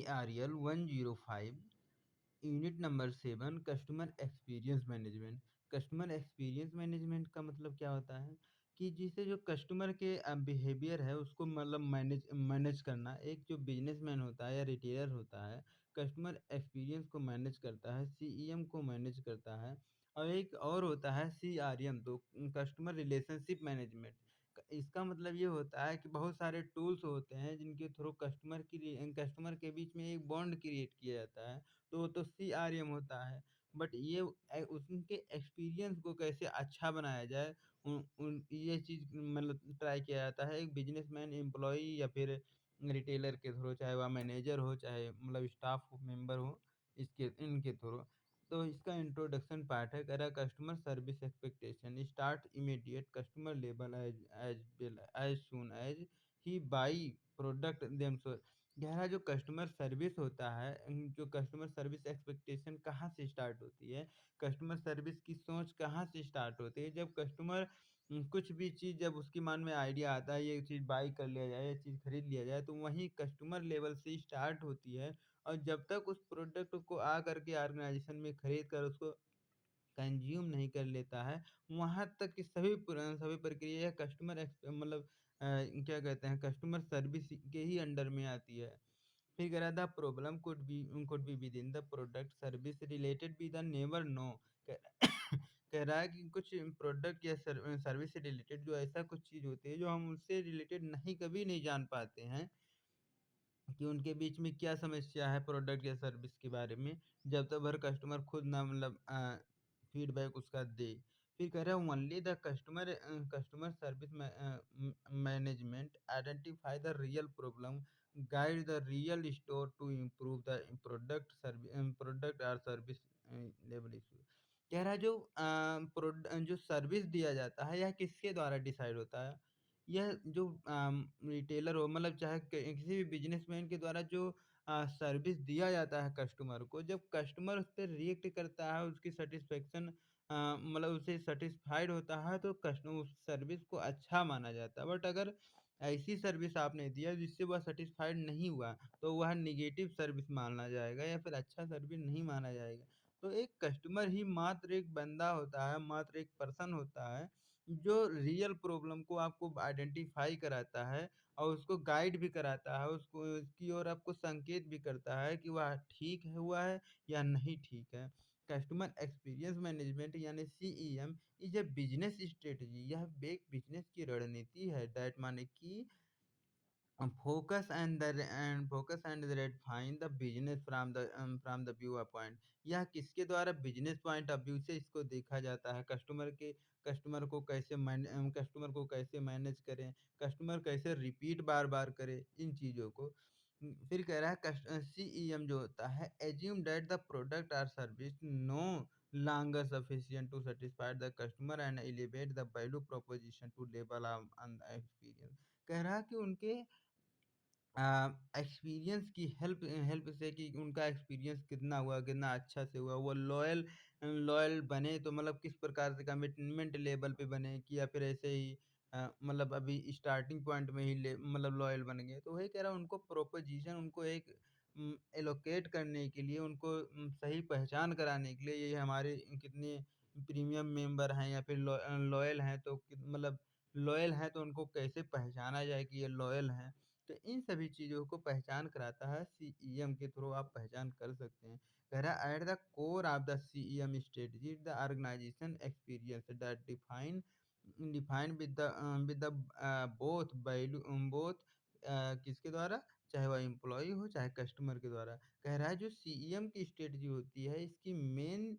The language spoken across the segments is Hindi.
ARL 105 unit number 7 customer experience management. Customer experience management का मतलब क्या होता है कि जिसे जो कस्टमर के बिहेवियर है उसको मतलब मैनेज मैनेज करना। एक जो बिजनेसमैन होता है या रिटेलर होता है, कस्टमर एक्सपीरियंस को मैनेज करता है, सीईएम को मैनेज करता है। और एक और होता है सीआरएम, तो कस्टमर रिलेशनशिप मैनेजमेंट। इसका मतलब ये होता है कि बहुत सारे टूल्स होते हैं जिनके थ्रू कस्टमर के बीच में एक बॉन्ड क्रिएट किया जाता है, तो वो तो सीआरएम होता है। बट ये उनके एक्सपीरियंस को कैसे अच्छा बनाया जाए, ये चीज़ मतलब ट्राई किया जाता है। एक बिजनेसमैन एम्प्लॉई या फिर रिटेलर के थ्रू, चाहे वह मैनेजर हो, चाहे मतलब स्टाफ मेंबर हो, इसके इनके थ्रू। तो इसका इंट्रोडक्शन पार्ट है, कह रहा customer service expectation start immediate customer level as soon as he buy product them. गहरा जो कस्टमर सर्विस होता है, जो कस्टमर सर्विस एक्सपेक्टेशन कहाँ से स्टार्ट होती है, कस्टमर सर्विस की सोच कहाँ से स्टार्ट होती है, जब कस्टमर कुछ भी चीज़, जब उसके मन में आइडिया आता है ये चीज़ बाई कर लिया जाए, ये चीज़ खरीद लिया जाए, तो वहीं कस्टमर लेवल से स्टार्ट होती है। और जब तक उस प्रोडक्ट को आ करके ऑर्गेनाइजेशन में खरीद कर उसको कंज़्यूम नहीं कर लेता है, वहाँ तक की सभी प्रक्रिया कस्टमर मतलब क्या कहते हैं, कस्टमर सर्विस के ही अंडर में आती है। फिर कह रहा था problem could be within the product service related we the never know. कह कह रहा है कि कुछ प्रोडक्ट या सर्विस से रिलेटेड जो ऐसा कुछ चीज़ होती है जो हम उससे रिलेटेड कभी नहीं जान पाते हैं कि उनके बीच में क्या समस्या है प्रोडक्ट या सर्विस के बारे में, जब तक भर कस्टमर खुद ना मतलब फीडबैक उसका दे। फिर कह रहा है only the customer service management identify the real problem, guide the real store to improve the product और सर्विस लेवल इशू। कह रहा है जो सर्विस दिया जाता है यह किसके द्वारा डिसाइड होता है। यह जो रिटेलर हो, मतलब चाहे किसी भी बिजनेसमैन के द्वारा जो सर्विस दिया जाता है कस्टमर को, जब कस्टमर उस पे रिएक्ट करता है, उसकी सैटिस्फैक्शन मतलब उससे सैटिस्फाइड होता है, तो कस्टमर उस सर्विस को अच्छा माना जाता है। बट अगर ऐसी सर्विस आपने दिया जिससे वह सैटिस्फाइड नहीं हुआ, तो वह नेगेटिव सर्विस माना जाएगा या फिर अच्छा सर्विस नहीं माना जाएगा। तो एक कस्टमर ही मात्र एक बंदा होता है, मात्र एक पर्सन होता है जो रियल प्रॉब्लम को आपको आइडेंटिफ़ाई कराता है और उसको गाइड भी कराता है, उसको उसकी ओर आपको संकेत भी करता है कि वह ठीक है हुआ है या नहीं ठीक है। कस्टमर एक्सपीरियंस मैनेजमेंट यानी CEM is a business strategy, यह एक बिज़नेस की रणनीति है दैट माने कि focus and redefine the business from the viewer point। यह किसके द्वारा बिजनेस पॉइंट ऑफ व्यू से इसको देखा जाता है, कस्टमर को कैसे मैनेज करें, कस्टमर कैसे रिपीट बार बार करें इन चीज़ों को। फिर कह रहा है सीईएम जो होता है assume that the product or service no longer sufficient to satisfy the customer and elevate the value proposition to level on the experience। कह रहा है कि उनके एक्सपीरियंस की हेल्प हेल्प से कि उनका एक्सपीरियंस कितना हुआ, कितना अच्छा से हुआ, वो लॉयल लॉयल बने तो मतलब किस प्रकार से कमिटमेंट लेवल पे बने कि या फिर ऐसे ही मतलब अभी स्टार्टिंग पॉइंट में ही मतलब लॉयल बन गए। तो वही कह रहा हूँ उनको प्रोपोज़िशन उनको एक एलोकेट करने के लिए, उनको सही पहचान कराने के लिए ये हमारे कितने प्रीमियम मेंबर हैं या फिर लॉयल हैं, तो मतलब लॉयल हैं तो उनको कैसे पहचाना जाए कि ये लॉयल हैं। तो इन सभी चीज़ों को पहचान कराता है सीईएम के थ्रू, आप पहचान कर सकते हैं। कह रहा है at the core of the CEM strategy the organisation experience that define with the both value both किसके द्वारा, चाहे वह एम्प्लॉय हो चाहे कस्टमर के द्वारा। कह रहा है जो सीईएम की स्ट्रेटजी होती है इसकी मेन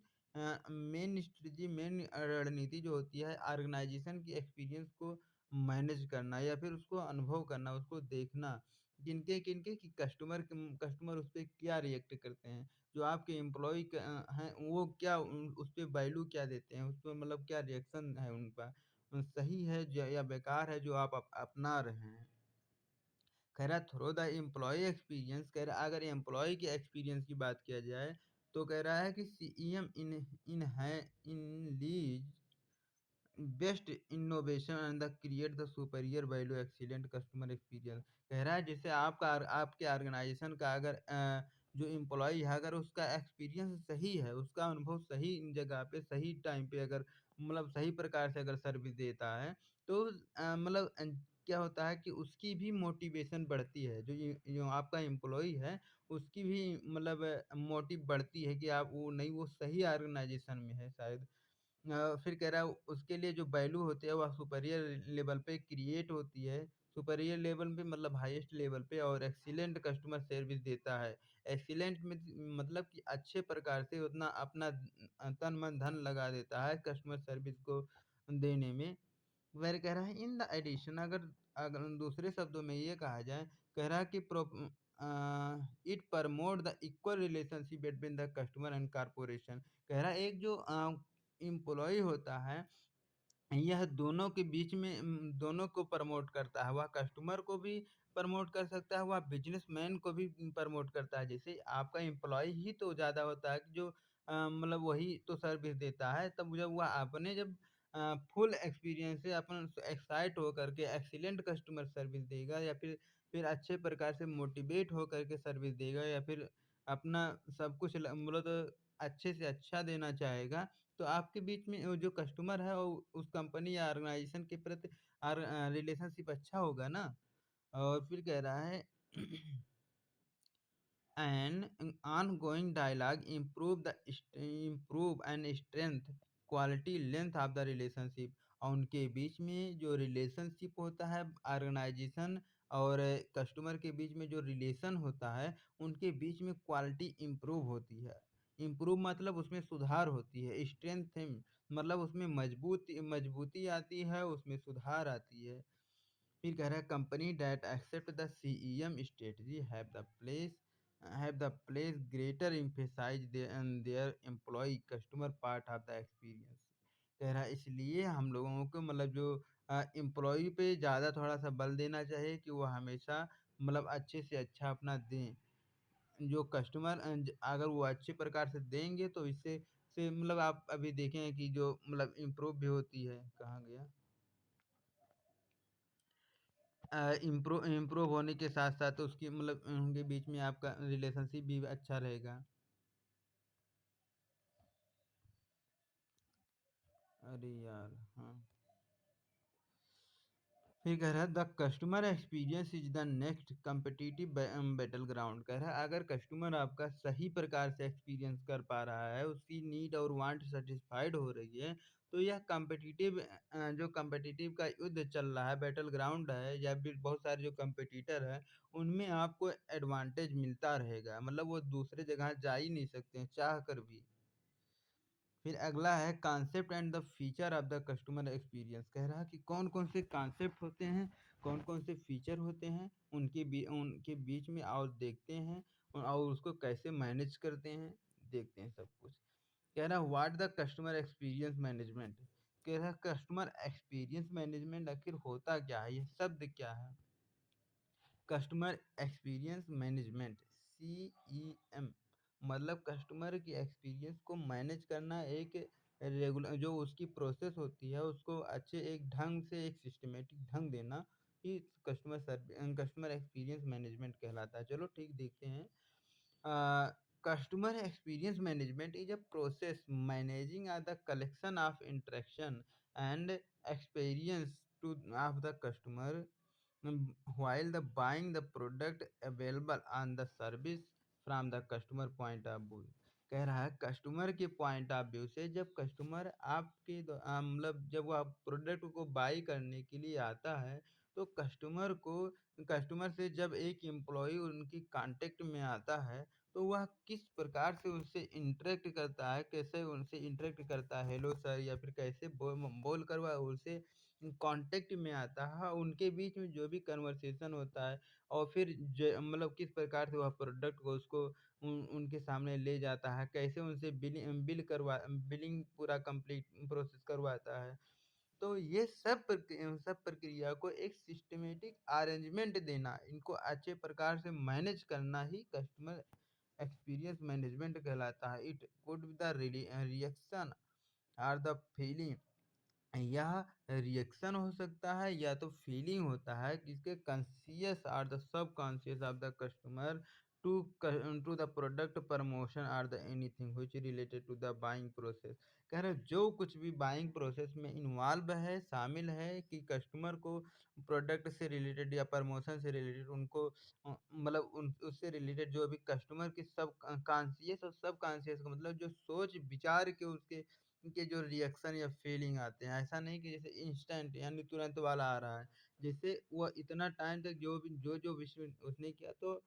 रणनीति जो होती है ऑर्गेनाइजेशन की एक्सपीरियंस को मैनेज करना या फिर उसको अनुभव करना, उसको देखना, किनके कि कस्टमर उस पे क्या रिएक्ट करते हैं। जो आपके एम्प्लॉयी हैं वो क्या उस पे वैल्यू क्या देते हैं, उस पे मतलब क्या रिएक्शन है उनका, सही है या बेकार है जो आप अपना रहे हैं। कह रहा थ्रू द एम्प्लॉयी एक्सपीरियंस, कह रहा अगर एम्प्लॉयी के एक्सपीरियंस की बात किया जाए तो कह रहा है कि सीईएम इन इन है इन leads best innovation and the create the superior value excellent customer experience. कह रहा है जैसे आपका आपके ऑर्गेनाइजेशन का अगर जो एम्प्लॉय है अगर उसका एक्सपीरियंस सही है, उसका अनुभव सही जगह पे सही टाइम पे अगर मतलब सही प्रकार से अगर सर्विस देता है, तो मतलब क्या होता है कि उसकी भी मोटिवेशन बढ़ती है, जो आपका एम्प्लॉय है उसकी भी मतलब मोटिव बढ़ती है कि आप वो नहीं, वो सही ऑर्गेनाइजेशन में है शायद। फिर कह रहा है उसके लिए जो वैल्यू होती है वह सुपीरियर लेवल पे क्रिएट होती है। सुपीरियर लेवल पे मतलब हाईएस्ट लेवल पे, और एक्सीलेंट कस्टमर सर्विस देता है। एक्सीलेंट में मतलब कि अच्छे प्रकार से उतना अपना तन मन धन लगा देता है कस्टमर सर्विस को देने में। वह कह रहा है इन द एडिशन, अगर अगर दूसरे शब्दों में ये कहा जाए, कह रहा है कि it promote the equal relationship between the customer and corporation. कह रहा है एक जो एम्प्लॉय होता है, यह दोनों के बीच में दोनों को प्रमोट करता है। वह कस्टमर को भी प्रमोट कर सकता है, वह बिज़नेसमैन को भी प्रमोट करता है। जैसे आपका एम्प्लॉयी ही तो ज़्यादा होता है कि जो मतलब वही तो सर्विस देता है, तब जब वह अपने जब फुल एक्सपीरियंस से अपन एक्साइट होकर के एक्सीलेंट कस्टमर सर्विस देगा, या फिर अच्छे प्रकार से मोटिवेट होकर के सर्विस देगा, या फिर अपना सब कुछ मतलब अच्छे से अच्छा देना चाहेगा, तो आपके बीच में वो जो कस्टमर है वो उस कंपनी या ऑर्गेनाइजेशन के प्रति रिलेशनशिप अच्छा होगा ना। और फिर कह रहा है an ongoing dialogue improve and strength quality length of the relationship। और उनके बीच में जो रिलेशनशिप होता है ऑर्गेनाइजेशन और कस्टमर के बीच में जो रिलेशन होता है, उनके बीच में क्वालिटी इम्प्रूव होती है। इम्प्रूव मतलब उसमें सुधार होती है, स्ट्रेंथ मतलब उसमें मजबूती आती है, उसमें सुधार आती है। फिर कह रहा है company that accept the CEM strategy have the place greater emphasise their employee customer part of the experience. कह रहा है इसलिए हम लोगों को मतलब जो एम्प्लॉय पे ज़्यादा थोड़ा सा बल देना चाहिए कि वो हमेशा मतलब अच्छे से अच्छा अपना दें। जो कस्टमर अगर वो अच्छे प्रकार से देंगे तो इससे से मतलब आप अभी देखें कि जो मतलब इम्प्रूव भी होती है। कहाँ गया? इम्प्रूव होने के साथ-साथ उसकी मतलब उनके बीच में आपका रिलेशनशिप भी अच्छा रहेगा। अरे यार! हाँ। फिर कह रहा है the customer experience is the next competitive battle ground. कह रहा है अगर कस्टमर आपका सही प्रकार से एक्सपीरियंस कर पा रहा है, उसकी नीड और वांट सैटिस्फाइड हो रही है, तो यह जो कॉम्पिटिटिव का युद्ध चल रहा है, बैटल ग्राउंड है, या फिर बहुत सारे जो कॉम्पिटिटर हैं, उनमें आपको एडवांटेज मिलता रहेगा। मतलब वो दूसरे जगह जा ही नहीं सकते हैं, चाह कर भी। फिर अगला है concept and the feature of the customer experience. कह रहा है कि कौन-कौन से कॉन्सेप्ट होते हैं, कौन-कौन से फीचर होते हैं, उनके बीच में और देखते हैं, और उसको कैसे मैनेज करते हैं, देखते हैं सब कुछ। कह रहा है what the customer experience management. कह रहा है कस्टमर एक्सपीरियंस मैनेजमेंट आखिर होता क्या है, ये शब्द क्या है? कस्टमर एक्सपीरियंस मैनेजमेंट, सीईएम, मतलब कस्टमर की एक्सपीरियंस को मैनेज करना, एक रेगुलर जो उसकी प्रोसेस होती है उसको अच्छे एक ढंग से एक सिस्टमेटिक ढंग देना ही कस्टमर एक्सपीरियंस मैनेजमेंट कहलाता है। चलो ठीक, देखते हैं। Customer experience management is a process managing the collection of interaction and experience of the customer while the buying the product available on the service from the customer point of view। कह रहा है कस्टमर के पॉइंट ऑफ व्यू से, जब कस्टमर मतलब जब वो आप प्रोडक्ट को बाई करने के लिए आता है, तो कस्टमर से जब एक एम्प्लॉय उनकी कांटेक्ट में आता है, तो वह किस प्रकार से उनसे इंटरेक्ट करता है, कैसे उनसे इंटरेक्ट करता है, हेलो सर, या फिर कैसे बोल कर वह उनसे कांटेक्ट में आता है, उनके बीच में जो भी कन्वर्सेशन होता है, और फिर मतलब किस प्रकार से वह प्रोडक्ट को उसको उनके सामने ले जाता है, कैसे उनसे बिलिंग पूरा कंप्लीट प्रोसेस करवाता है। तो ये सब प्रक्रिया को एक सिस्टमैटिक अरेंजमेंट देना, इनको अच्छे प्रकार से मैनेज करना ही कस्टमर एक्सपीरियंस मैनेजमेंट कहलाता है। It could be the reaction और द फीलिंग यह रिएक्शन हो सकता है या तो फीलिंग होता है कि इसके conscious or the subconscious of the customer to to the product promotion or the anything which related to the buying process. कह रहे जो कुछ भी बाइंग प्रोसेस में इन्वॉल्व है, शामिल है, कि कस्टमर को प्रोडक्ट से रिलेटेड या प्रमोशन से रिलेटेड उनको मतलब उन उससे रिलेटेड जो भी कस्टमर की सब कॉन्शियस और सब कॉन्शियस का मतलब जो सोच विचार के उसके के जो रिएक्शन या फीलिंग आते हैं, ऐसा नहीं कि जैसे इंस्टेंट यानी तुरंत वाला आ रहा है। जैसे वो इतना टाइम तक जो विषय उसने किया, तो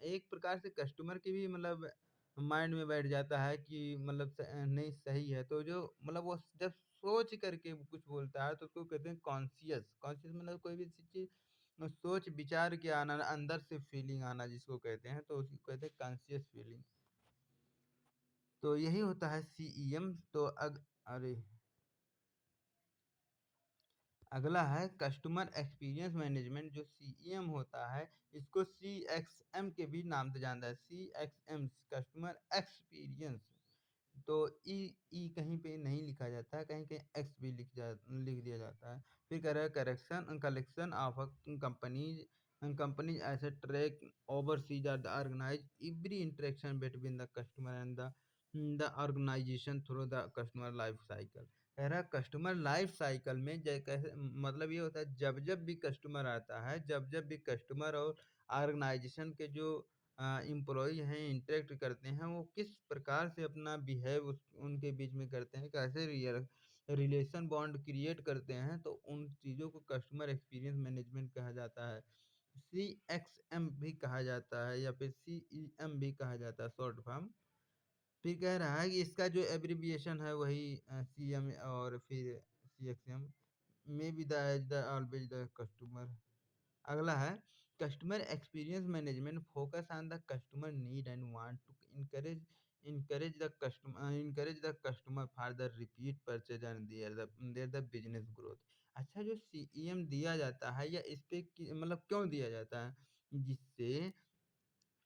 एक प्रकार से कस्टमर की भी मतलब माइंड में बैठ जाता है कि मतलब नहीं सही है। तो जो मतलब वो जब सोच करके कुछ बोलता है तो उसको कहते हैं कॉन्शियस। कॉन्शियस मतलब कोई भी चीज़ सोच विचार के आना, अंदर से फीलिंग आना जिसको कहते हैं, तो उसको कहते हैं कॉन्शियस फीलिंग। तो यही होता है सीईएम। तो अरे अगला है कस्टमर एक्सपीरियंस मैनेजमेंट, जो सीईएम होता है। इसको सीएक्सएम के भी नाम से जानता है। सीएक्सएम कस्टमर एक्सपीरियंस। तो ई ई कहीं पे नहीं लिखा जाता है, कहीं-कहीं एक्स भी लिख दिया जाता है। फिर कह रहा है correction collection of companies companies as a track overseas or the organise every interaction between the customer and the organisation through the customer life cycle. कह रहा है कस्टमर लाइफ साइकिल में कैसे मतलब ये होता है, जब भी कस्टमर आता है, जब भी कस्टमर और ऑर्गेनाइजेशन के जो एम्प्लॉई हैं इंटरेक्ट करते हैं, वो किस प्रकार से अपना बिहेव उनके बीच में करते हैं, कैसे रिलेशन बॉन्ड क्रिएट करते हैं, तो उन चीज़ों को कस्टमर एक्सपीरियंस मैनेजमेंट कहा जाता है। सी एक्स एम भी कहा जाता है या फिर सी ई एम भी कहा जाता है, शॉर्ट फॉर्म। फिर कह रहा है कि इसका जो एब्रिविएशन है वही सीएम और फिर सीएक्सएम में be the age the always the customer. अगला है customer experience management focus on the customer need and want to encourage the customer for the repeat purchase and their the business growth. अच्छा, जो सीईएम दिया जाता है या इस पे मतलब क्यों दिया जाता है, जिससे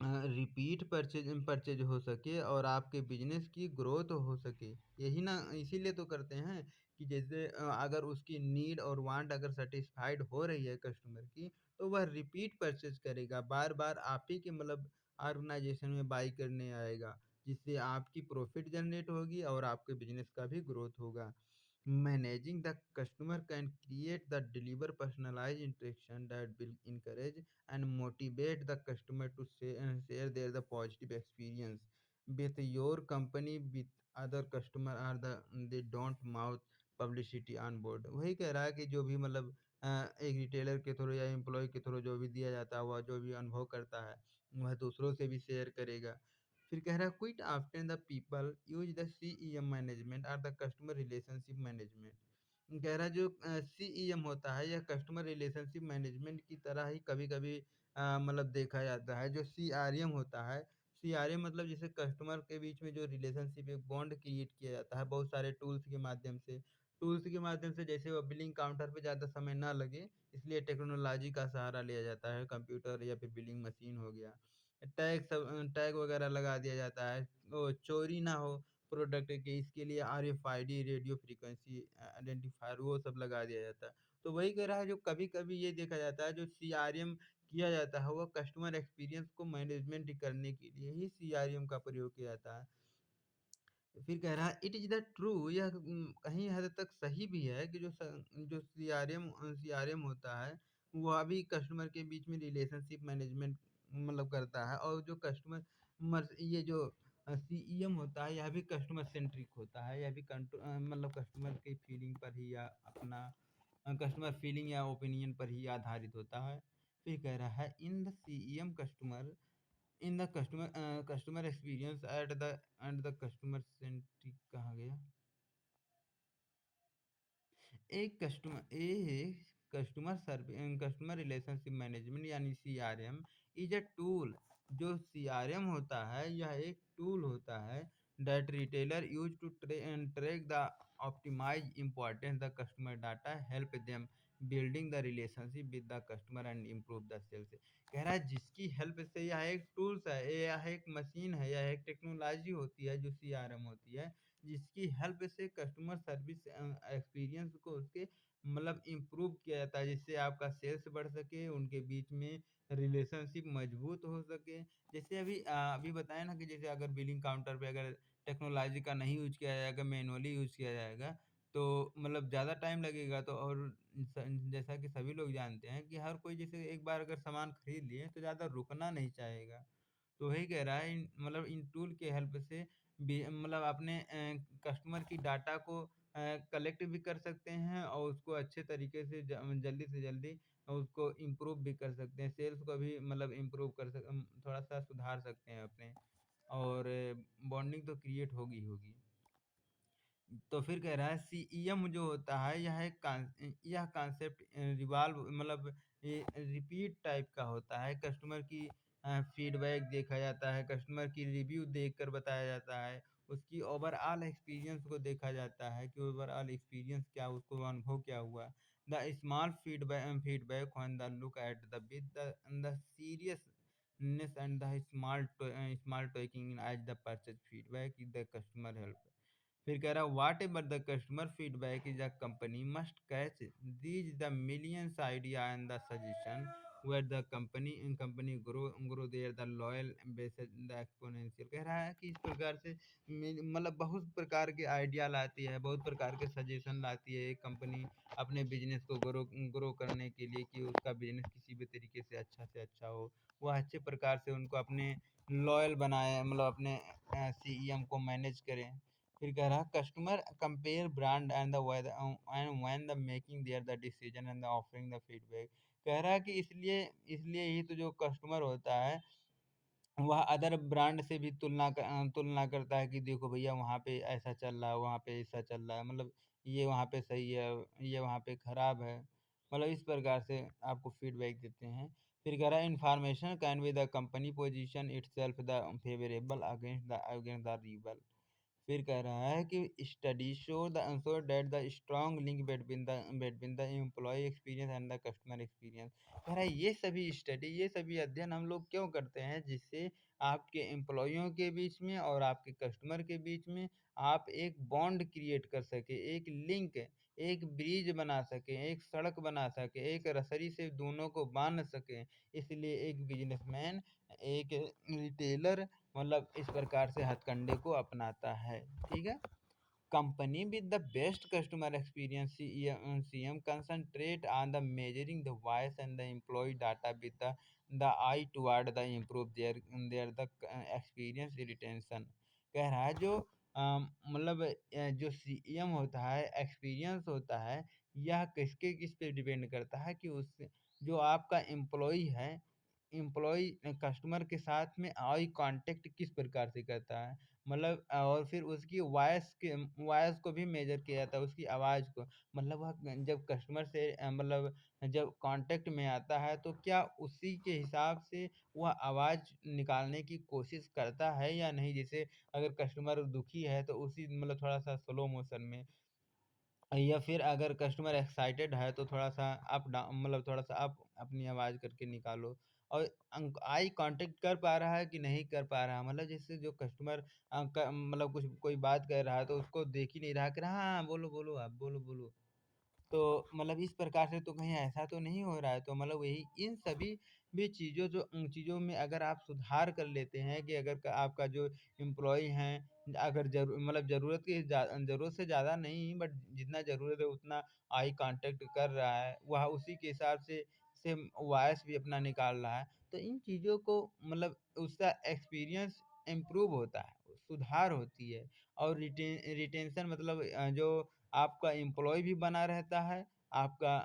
रिपीट परचेज परचेज हो सके और आपके बिजनेस की ग्रोथ हो सके। यही ना, इसीलिए तो करते हैं कि जैसे अगर उसकी नीड और वांट अगर सेटिस्फाइड हो रही है कस्टमर की, तो वह रिपीट परचेज करेगा, बार बार आप ही के मतलब ऑर्गेनाइजेशन में बाई करने आएगा, जिससे आपकी प्रॉफिट जनरेट होगी और आपके बिजनेस का भी ग्रोथ होगा। Managing the customer can create the deliver personalized interaction that will encourage and motivate the customer to share their the positive experience with your company with other customer or they don't mouth publicity on board। वही कह रहा है कि जो भी मतलब एक रिटेलर के थ्रू या एम्प्लॉय के थ्रू जो भी दिया जाता है, वह जो भी अनुभव करता है वह दूसरों से भी शेयर करेगा। फिर कह रहा है quit after the people use the CEM management और द कस्टमर रिलेशनशिप मैनेजमेंट। कह रहा है जो सीईएम होता है यह कस्टमर रिलेशनशिप मैनेजमेंट की तरह ही कभी कभी मतलब देखा जाता है। जो सीआरएम होता है, सीआरएम मतलब जैसे कस्टमर के बीच में जो रिलेशनशिप एक बॉन्ड क्रिएट किया जाता है बहुत सारे टूल्स के माध्यम से जैसे वो बिलिंग काउंटर पे ज़्यादा समय ना लगे, इसलिए टेक्नोलॉजी का सहारा लिया जाता है, कंप्यूटर या फिर बिलिंग मशीन हो गया। टैग वगैरह लगा दिया जाता है, वो चोरी ना हो प्रोडक्ट के, इसके लिए आरएफआईडी रेडियो फ्रीक्वेंसी आइडेंटिफायर वो सब लगा दिया जाता है। तो वही कह रहा है जो कभी-कभी ये देखा जाता है जो सीआरएम किया जाता है वो कस्टमर एक्सपीरियंस को मैनेजमेंट करने के लिए ही सीआरएम का प्रयोग किया जाता है। फिर कह रहा है इट इज़ द ट्रू, यह कहीं हद तक सही भी है कि जो सीआरएम होता है वह भी कस्टमर के बीच में रिलेशनशिप मैनेजमेंट मतलब करता है, और जो कस्टमर ये जो सीईएम होता है यह भी कस्टमर सेंट्रिक होता है, यह भी मतलब कस्टमर की फीलिंग पर ही या अपना कस्टमर फीलिंग या ओपिनियन पर ही आधारित होता है। फिर कह रहा है in the CEM customer in the customer experience at the customer centric कहा गया। कस्टमर रिलेशनशिप मैनेजमेंट यानी सीआरएम इज अ टूल। जो सीआरएम होता है यह एक टूल होता है that retailer use to track the optimise importance the customer data help them building the relationship with the customer and improve the sales. कह रहा है जिसकी हेल्प से, यह एक टूल्स है, यह एक मशीन है, यह एक टेक्नोलॉजी होती है जो CRM होती है, जिसकी हेल्प से कस्टमर सर्विस एक्सपीरियंस को उसके मतलब इम्प्रूव किया जाता है, जिससे आपका सेल्स बढ़ सके, उनके बीच में रिलेशनशिप मजबूत हो सके। जैसे अभी बताया ना कि जैसे अगर बिलिंग काउंटर पे अगर टेक्नोलॉजी का नहीं यूज किया जाएगा, मैनुअली यूज किया जाएगा, तो मतलब ज़्यादा टाइम लगेगा। तो और जैसा कि सभी लोग जानते हैं कि हर कोई जैसे एक बार अगर सामान खरीद लिए तो ज़्यादा रुकना नहीं चाहेगा। तो वही कह रहा है मतलब इन टूल के हेल्प से मतलब अपने कस्टमर की डाटा को कलेक्ट भी कर सकते हैं और उसको अच्छे तरीके से जल्दी से जल्दी उसको इम्प्रूव भी कर सकते हैं, सेल्स को भी मतलब इम्प्रूव थोड़ा सा सुधार सकते हैं अपने, और बॉन्डिंग तो क्रिएट होगी होगी। तो फिर कह रहा है CEM जो होता है यह कॉन्सेप्ट रिवॉल्व मतलब ये रिपीट टाइप का होता है। कस्टमर की फीडबैक देखा जाता है, कस्टमर की रिव्यू देखकर बताया जाता है, उसकी ओवरऑल एक्सपीरियंस को देखा जाता है कि ओवरऑल एक्सपीरियंस क्या, उसको अनुभव क्या हुआ। The small feedback on the look at the with the seriousness and the small talking as the purchase feedback is the customer help. फिर कह रहा है whatever the customer feedback is a company must catch these the millions idea and the suggestion where the company grow there the loyal basis the exponential. कह रहा है कि इस प्रकार से मतलब बहुत प्रकार के आइडिया लाती है, बहुत प्रकार के सजेशन लाती है एक कंपनी अपने बिजनेस को ग्रो करने के लिए, कि उसका बिजनेस किसी भी तरीके से अच्छा हो, वह अच्छे प्रकार से उनको अपने लॉयल बनाए, मतलब अपने CEM को मैनेज करें। फिर कह रहा customer compare brand and and when the making their the decision and the offering the feedback. कह रहा है कि इसलिए इसलिए ही तो जो कस्टमर होता है वह अदर ब्रांड से भी तुलना करता है कि देखो भैया वहाँ पे ऐसा चल रहा है, वहाँ पे ऐसा चल रहा है, मतलब ये वहाँ पे सही है, ये वहाँ पे खराब है, मतलब इस प्रकार से आपको फीडबैक देते हैं। फिर कह रहा है information can be the company position itself the favourable against the rival. फिर कह रहा है कि study show that the strong link between the employee experience and the customer experience. कह रहा है ये सभी अध्ययन हम लोग क्यों करते हैं, जिससे आपके एम्प्लॉयों के बीच में और आपके कस्टमर के बीच में आप एक बॉन्ड क्रिएट कर सके, एक लिंक, एक ब्रिज बना सके, एक सड़क बना सके, एक रसरी से दोनों को बांध सके। इसलिए एक बिजनेसमैन, एक रिटेलर मतलब इस प्रकार से हथकंडे को अपनाता है। ठीक है। Company with the best customer experience CM concentrate on the measuring the voice and the employee data with the eye toward the improve their the experience retention। कह रहा है जो मतलब जो CM होता है, एक्सपीरियंस होता है, यह किस पे डिपेंड करता है कि उस जो आपका एम्प्लॉय है, एम्प्लॉय कस्टमर के साथ में आई कांटेक्ट किस प्रकार से करता है, मतलब और फिर उसकी वॉइस को भी मेजर किया जाता है, उसकी आवाज़ को। मतलब वह जब कस्टमर से मतलब जब कांटेक्ट में आता है तो क्या उसी के हिसाब से वह आवाज़ निकालने की कोशिश करता है या नहीं। जैसे अगर कस्टमर दुखी है तो उसी मतलब थोड़ा-सा स्लो मोशन में, या फिर अगर कस्टमर एक्साइटेड है तो थोड़ा-सा अप डाउन मतलब थोड़ा-सा अप अपनी आवाज़ करके निकालो। और आई कांटेक्ट कर पा रहा है कि नहीं कर पा रहा है, मतलब जैसे जो कस्टमर मतलब कुछ कोई बात कह रहा है तो उसको देख ही नहीं रहा, कह रहा हाँ, हाँ, बोलो, बोलो आप, बोलो, बोलो। तो मतलब इस प्रकार से तो कहीं ऐसा तो नहीं हो रहा है। तो मतलब वही इन सभी भी चीज़ों में अगर आप सुधार कर लेते हैं कि अगर आपका जो एम्प्लॉय हैं, अगर मतलब ज़रूरत से ज़्यादा नहीं, बट जितना ज़रूरत है उतना आई कांटेक्ट कर रहा है, वह उसी के हिसाब से वॉइस भी अपना निकाल रहा है, तो इन चीज़ों को मतलब उसका एक्सपीरियंस इम्प्रूव होता है, सुधार होती है। और रिटेंशन मतलब जो आपका एम्प्लॉय भी बना रहता है, आपका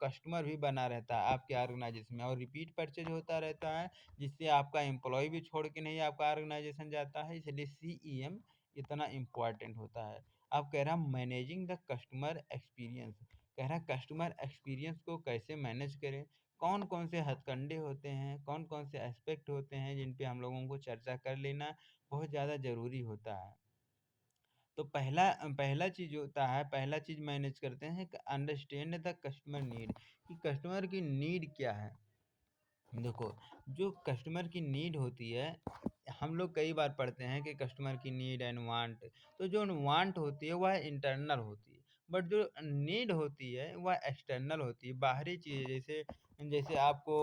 कस्टमर भी बना रहता है आपके ऑर्गेनाइजेशन में, और रिपीट परचेज होता रहता है, जिससे आपका एम्प्लॉय भी छोड़ के नहीं आपका ऑर्गेनाइजेशन जाता है। इसलिए CEM इतना इम्पोर्टेंट होता है। अब कह रहा है मैनेजिंग द कस्टमर एक्सपीरियंस। कह रहा है कस्टमर एक्सपीरियंस को कैसे मैनेज करें, कौन-कौन से हथकंडे होते हैं, कौन-कौन से एस्पेक्ट होते हैं जिन पे हम लोगों को चर्चा कर लेना बहुत ज़्यादा ज़रूरी होता है। तो पहला चीज़ होता है, पहला चीज़ मैनेज करते हैं कि अंडरस्टैंड द कस्टमर नीड, कि कस्टमर की नीड क्या है। देखो, जो कस्टमर की नीड होती है, हम लोग कई बार पढ़ते हैं कि कस्टमर की नीड एंड वांट, तो जो वांट होती है वह इंटरनल होती है, बट जो नीड होती है वह एक्सटर्नल होती है, बाहरी चीज़। जैसे जैसे आपको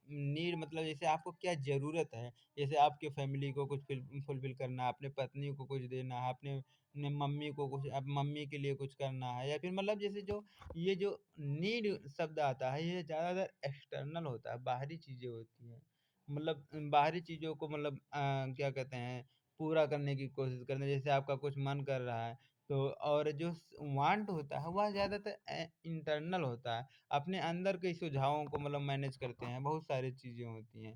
नीड मतलब जैसे आपको क्या ज़रूरत है, जैसे आपके फैमिली को कुछ फुलफिल करना है, अपने पत्नी को कुछ देना है, अपने मम्मी को कुछ, अब मम्मी के लिए कुछ करना है, या फिर मतलब जैसे जो ये जो नीड शब्द आता है, ये ज़्यादातर एक्सटर्नल होता है, बाहरी चीज़ें होती हैं। मतलब बाहरी चीज़ों को मतलब क्या कहते हैं, पूरा करने की कोशिश करना, जैसे आपका कुछ मन कर रहा है, तो और जो वांट होता है वह ज़्यादातर इंटरनल होता है, अपने अंदर के सुझावों को मतलब मैनेज करते हैं, बहुत सारी चीज़ें होती हैं।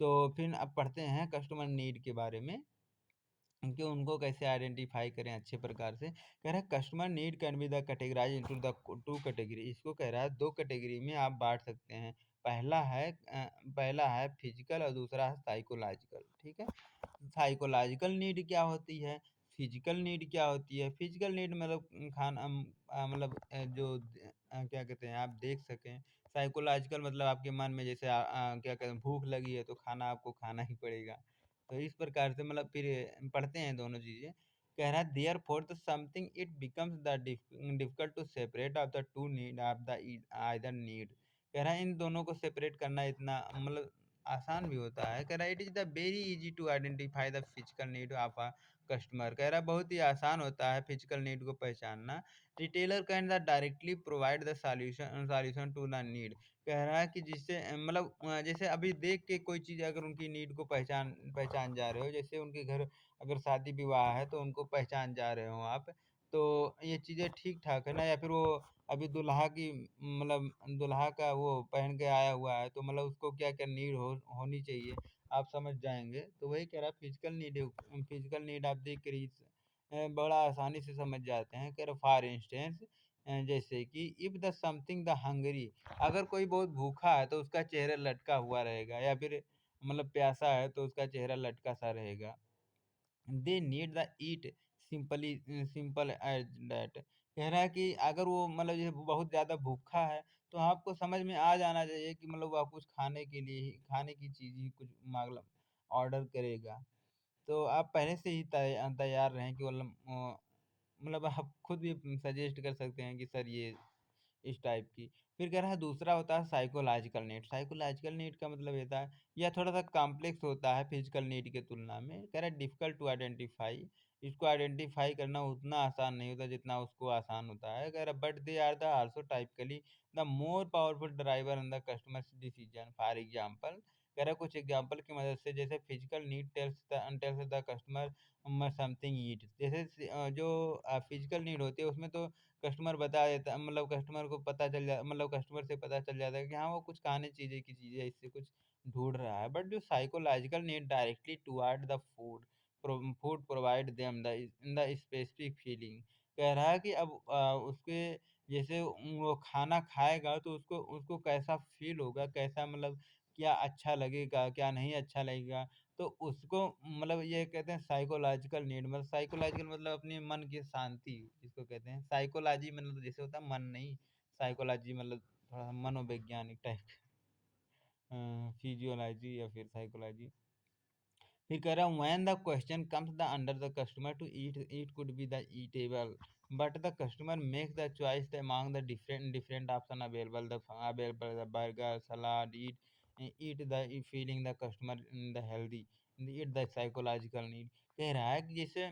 तो फिर अब पढ़ते हैं कस्टमर नीड के बारे में, कि उनको कैसे आइडेंटिफ़ाई करें अच्छे प्रकार से। कह रहा है customer need can be the categorise into the 2 category, इसको कह रहा है 2 कैटेगरी में आप बाँट सकते हैं। पहला है फिज़िकल और दूसरा है साइकोलॉजिकल, ठीक है? साइकोलॉजिकल नीड क्या होती है? फिज़िकल नीड क्या होती है? फिज़िकल नीड मतलब मतलब क्या कहते हैं, आप देख सकें। साइकोलॉजिकल मतलब आपके मन में जैसे क्या कहते हैं, भूख लगी है तो खाना आपको खाना ही पड़ेगा। तो इस प्रकार से मतलब फिर पढ़ते हैं दोनों चीज़ें। कह रहा है therefore the something it becomes the difficult to separate of the 2 need of the either need. कह रहा है इन दोनों को सेपरेट करना इतना मतलब आसान भी होता है। कह रहा है it is the very easy to identify the physical need of a customer. कह रहा है बहुत ही आसान होता है फिजिकल नीड को पहचानना। Retailer can the directly provide the solution to the need. कह रहा है कि जिससे मतलब जैसे अभी देख के कोई चीज़ अगर उनकी नीड को पहचान पहचान जा रहे हो, जैसे उनके घर अगर शादी-विवाह है तो उनको पहचान जा रहे हो आप, तो ये चीज़ें ठीक-ठाक है ना? या फिर वो अभी दूल्हा की मतलब दूल्हा का वो पहन के आया हुआ है, तो मतलब उसको क्या-क्या नीड होनी चाहिए, आप समझ जाएँगे। तो वही कह रहा है फिज़िकल नीड आप देख कर ही बड़ा आसानी से समझ जाते हैं। कह रहा फॉर इंस्टेंस जैसे कि if the something the Hungary, अगर कोई बहुत भूखा है तो उसका चेहरा लटका हुआ रहेगा, या फिर मतलब प्यासा है तो उसका चेहरा लटका सा रहेगा। They need the eat simple as that. कह रहा है कि अगर वो मतलब जैसे बहुत ज़्यादा भूखा है, तो आपको समझ में आ जाना चाहिए कि मतलब वह कुछ खाने के लिए ही, खाने की चीज़ ही कुछ मतलब ऑर्डर करेगा। तो आप पहले से ही तैयार रहें कि मतलब आप खुद भी सजेस्ट कर सकते हैं कि सर ये इस टाइप की। फिर कह रहा है दूसरा होता है साइकोलॉजिकल नीड। साइकोलॉजिकल नीड का मतलब ये था, यह थोड़ा-सा कॉम्प्लेक्स होता है फिज़िकल नीड के तुलना में। कह रहा है डिफ़िकल्ट टू आइडेंटिफ़ाई, इसको आइडेंटिफ़ाई करना उतना आसान नहीं होता जितना उसको आसान होता है। कह रहा है but they are the also typically the more powerful driver in the customers decision. For example, कह रहा है कुछ एग्ज़ाम्पल की मदद से, जैसे physical need tells the customer something eat. जैसे जो फिज़िकल नीड होती है उसमें तो कस्टमर बता देता, मतलब कस्टमर को पता चल जा मतलब कस्टमर से पता चल जाता है कि हाँ, वो कुछ खाने चीज़ें की चीज़ है, इससे कुछ ढूँढ रहा है। बट जो psychological need directly toward the food provide them the in the specific feeling. कह रहा है कि अब उसके जैसे वो खाना खाएगा तो उसको उसको कैसा फ़ील होगा, कैसा मतलब क्या अच्छा लगेगा, क्या नहीं अच्छा लगेगा। तो उसको मतलब ये कहते हैं साइकोलॉजिकल नीड, मतलब साइकोलॉजिकल मतलब अपने मन की शांति जिसको कहते हैं। साइकोलॉजी मतलब जैसे होता है मन नहीं, साइकोलॉजी मतलब थोड़ा मनोवैज्ञानिक टाइप फिजियोलॉजी या फिर साइकोलॉजी। फिर कह रहा हूँ when the question comes the under the customer to eat, eat could be the eatable, but the customer makes the choice the among the different different option available, the burger salad eat the feeling the customer in the healthy eat the psychological need. कह रहा है कि जैसे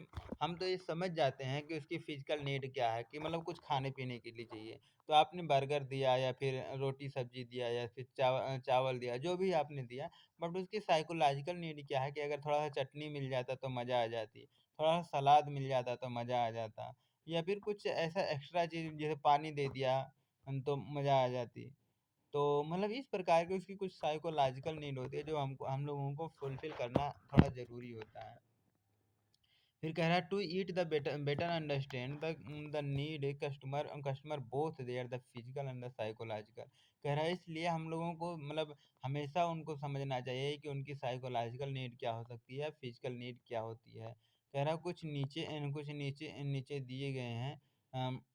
हम तो ये समझ जाते हैं कि उसकी फिजिकल नीड क्या है, कि मतलब कुछ खाने पीने के लिए चाहिए, तो आपने बर्गर दिया या फिर रोटी सब्जी दिया या फिर चावल दिया, जो भी आपने दिया, बट उसकी साइकोलॉजिकल नीड क्या है कि अगर थोड़ा-सा चटनी मिल जाता तो मज़ा आ जाती, थोड़ा-सा सलाद मिल जाता तो मज़ा आ जाता, या फिर कुछ ऐसा एक्स्ट्रा चीज़ जैसे पानी दे दिया तो मज़ा आ जाती। तो मतलब इस प्रकार की उसकी कुछ साइकोलॉजिकल नीड होती है जो हम लोगों को फुलफ़िल करना थोड़ा ज़रूरी होता है। फिर कह रहा है to eat the better better understand the need customer both their the physical and the psychological. कह रहा है इसलिए हम लोगों को मतलब हमेशा उनको समझना चाहिए कि उनकी साइकोलॉजिकल नीड क्या हो सकती है, फिजिकल नीड क्या होती है। कह रहा कुछ नीचे नीचे दिए गए हैं।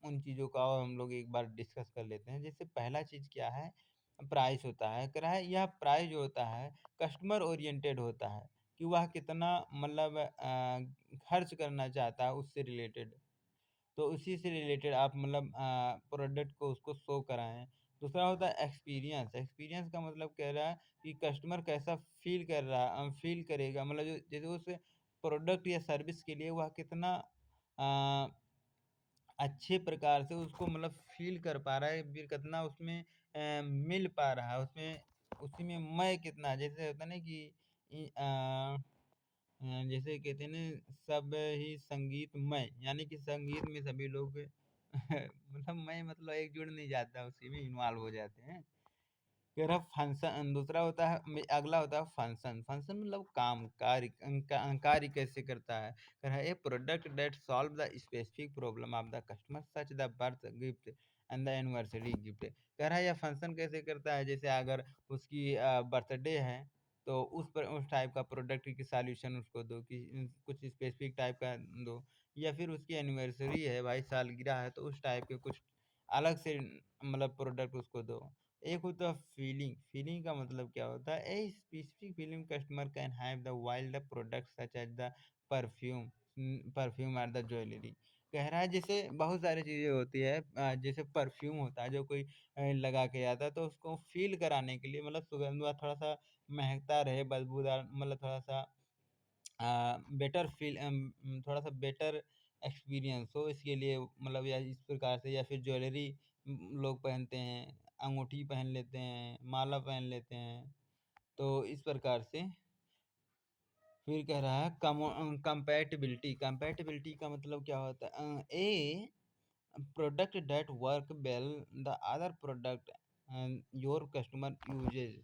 उन चीज़ों का और हम लोग एक बार डिस्कस कर लेते हैं। जैसे पहला चीज़ क्या है, प्राइस होता है। कह रहा है यह प्राइस जो होता है कस्टमर ओरिएंटेड होता है, कि वह कितना मतलब खर्च करना चाहता है उससे रिलेटेड। तो उसी से रिलेटेड आप मतलब प्रोडक्ट को उसको शो कराएँ। दूसरा होता है एक्सपीरियंस। एक्सपीरियंस का मतलब कह रहा है कि कस्टमर कैसा फ़ील करेगा, मतलब जो जैसे उस प्रोडक्ट या सर्विस के लिए वह कितना अ, अच्छे प्रकार से उसको मतलब फ़ील कर पा रहा है, फिर कितना उसमें मिल पा रहा है, उसमें उसी में मैं कितना, जैसे होता है ना कि जैसे कहते हैं ना सब ही संगीतमय, यानी कि संगीत में सभी लोग मतलब मैं मतलब एक जुड़ नहीं जाता, उसी में इन्वॉल्व हो जाते हैं। फिर है फंक्शन, दूसरा होता है अगला होता है फंक्शन। फंक्शन मतलब काम, कार्य कैसे करता है। कह रहा है a product that solve the specific problem of the customer such the birth gift and the anniversary gift. कह रहा है यह फंक्शन कैसे करता है, जैसे अगर उसकी बर्थडे है तो उस टाइप का प्रोडक्ट की सॉल्यूशन उसको दो, कि कुछ स्पेसिफिक टाइप का दो। या फिर उसकी एनिवर्सरी है भाई, सालगिरह है, तो उस टाइप के कुछ अलग से मतलब प्रोडक्ट उसको दो। एक होता है फीलिंग। फीलिंग का मतलब क्या होता है, a specific feeling customer can have the wild product such as the perfume perfume और द ज्वेलरी। कह रहा है जैसे बहुत सारी चीज़ें होती है, जैसे परफ्यूम होता है जो कोई लगा के आता है, तो उसको फील कराने के लिए मतलब सुगंध हुआ थोड़ा सा महकता रहे, बदबूदार, मतलब थोड़ा सा बेटर थोड़ा सा बेटर एक्सपीरियंस हो, इसके लिए मतलब या इस प्रकार से, या फिर ज्वेलरी लोग पहनते हैं, अंगूठी पहन लेते हैं, माला पहन लेते हैं, तो इस प्रकार से। फिर कह रहा है कंपैटिबिलिटी। कंपैटिबिलिटी का मतलब क्या होता है, ए product that work well the other product and your customer uses,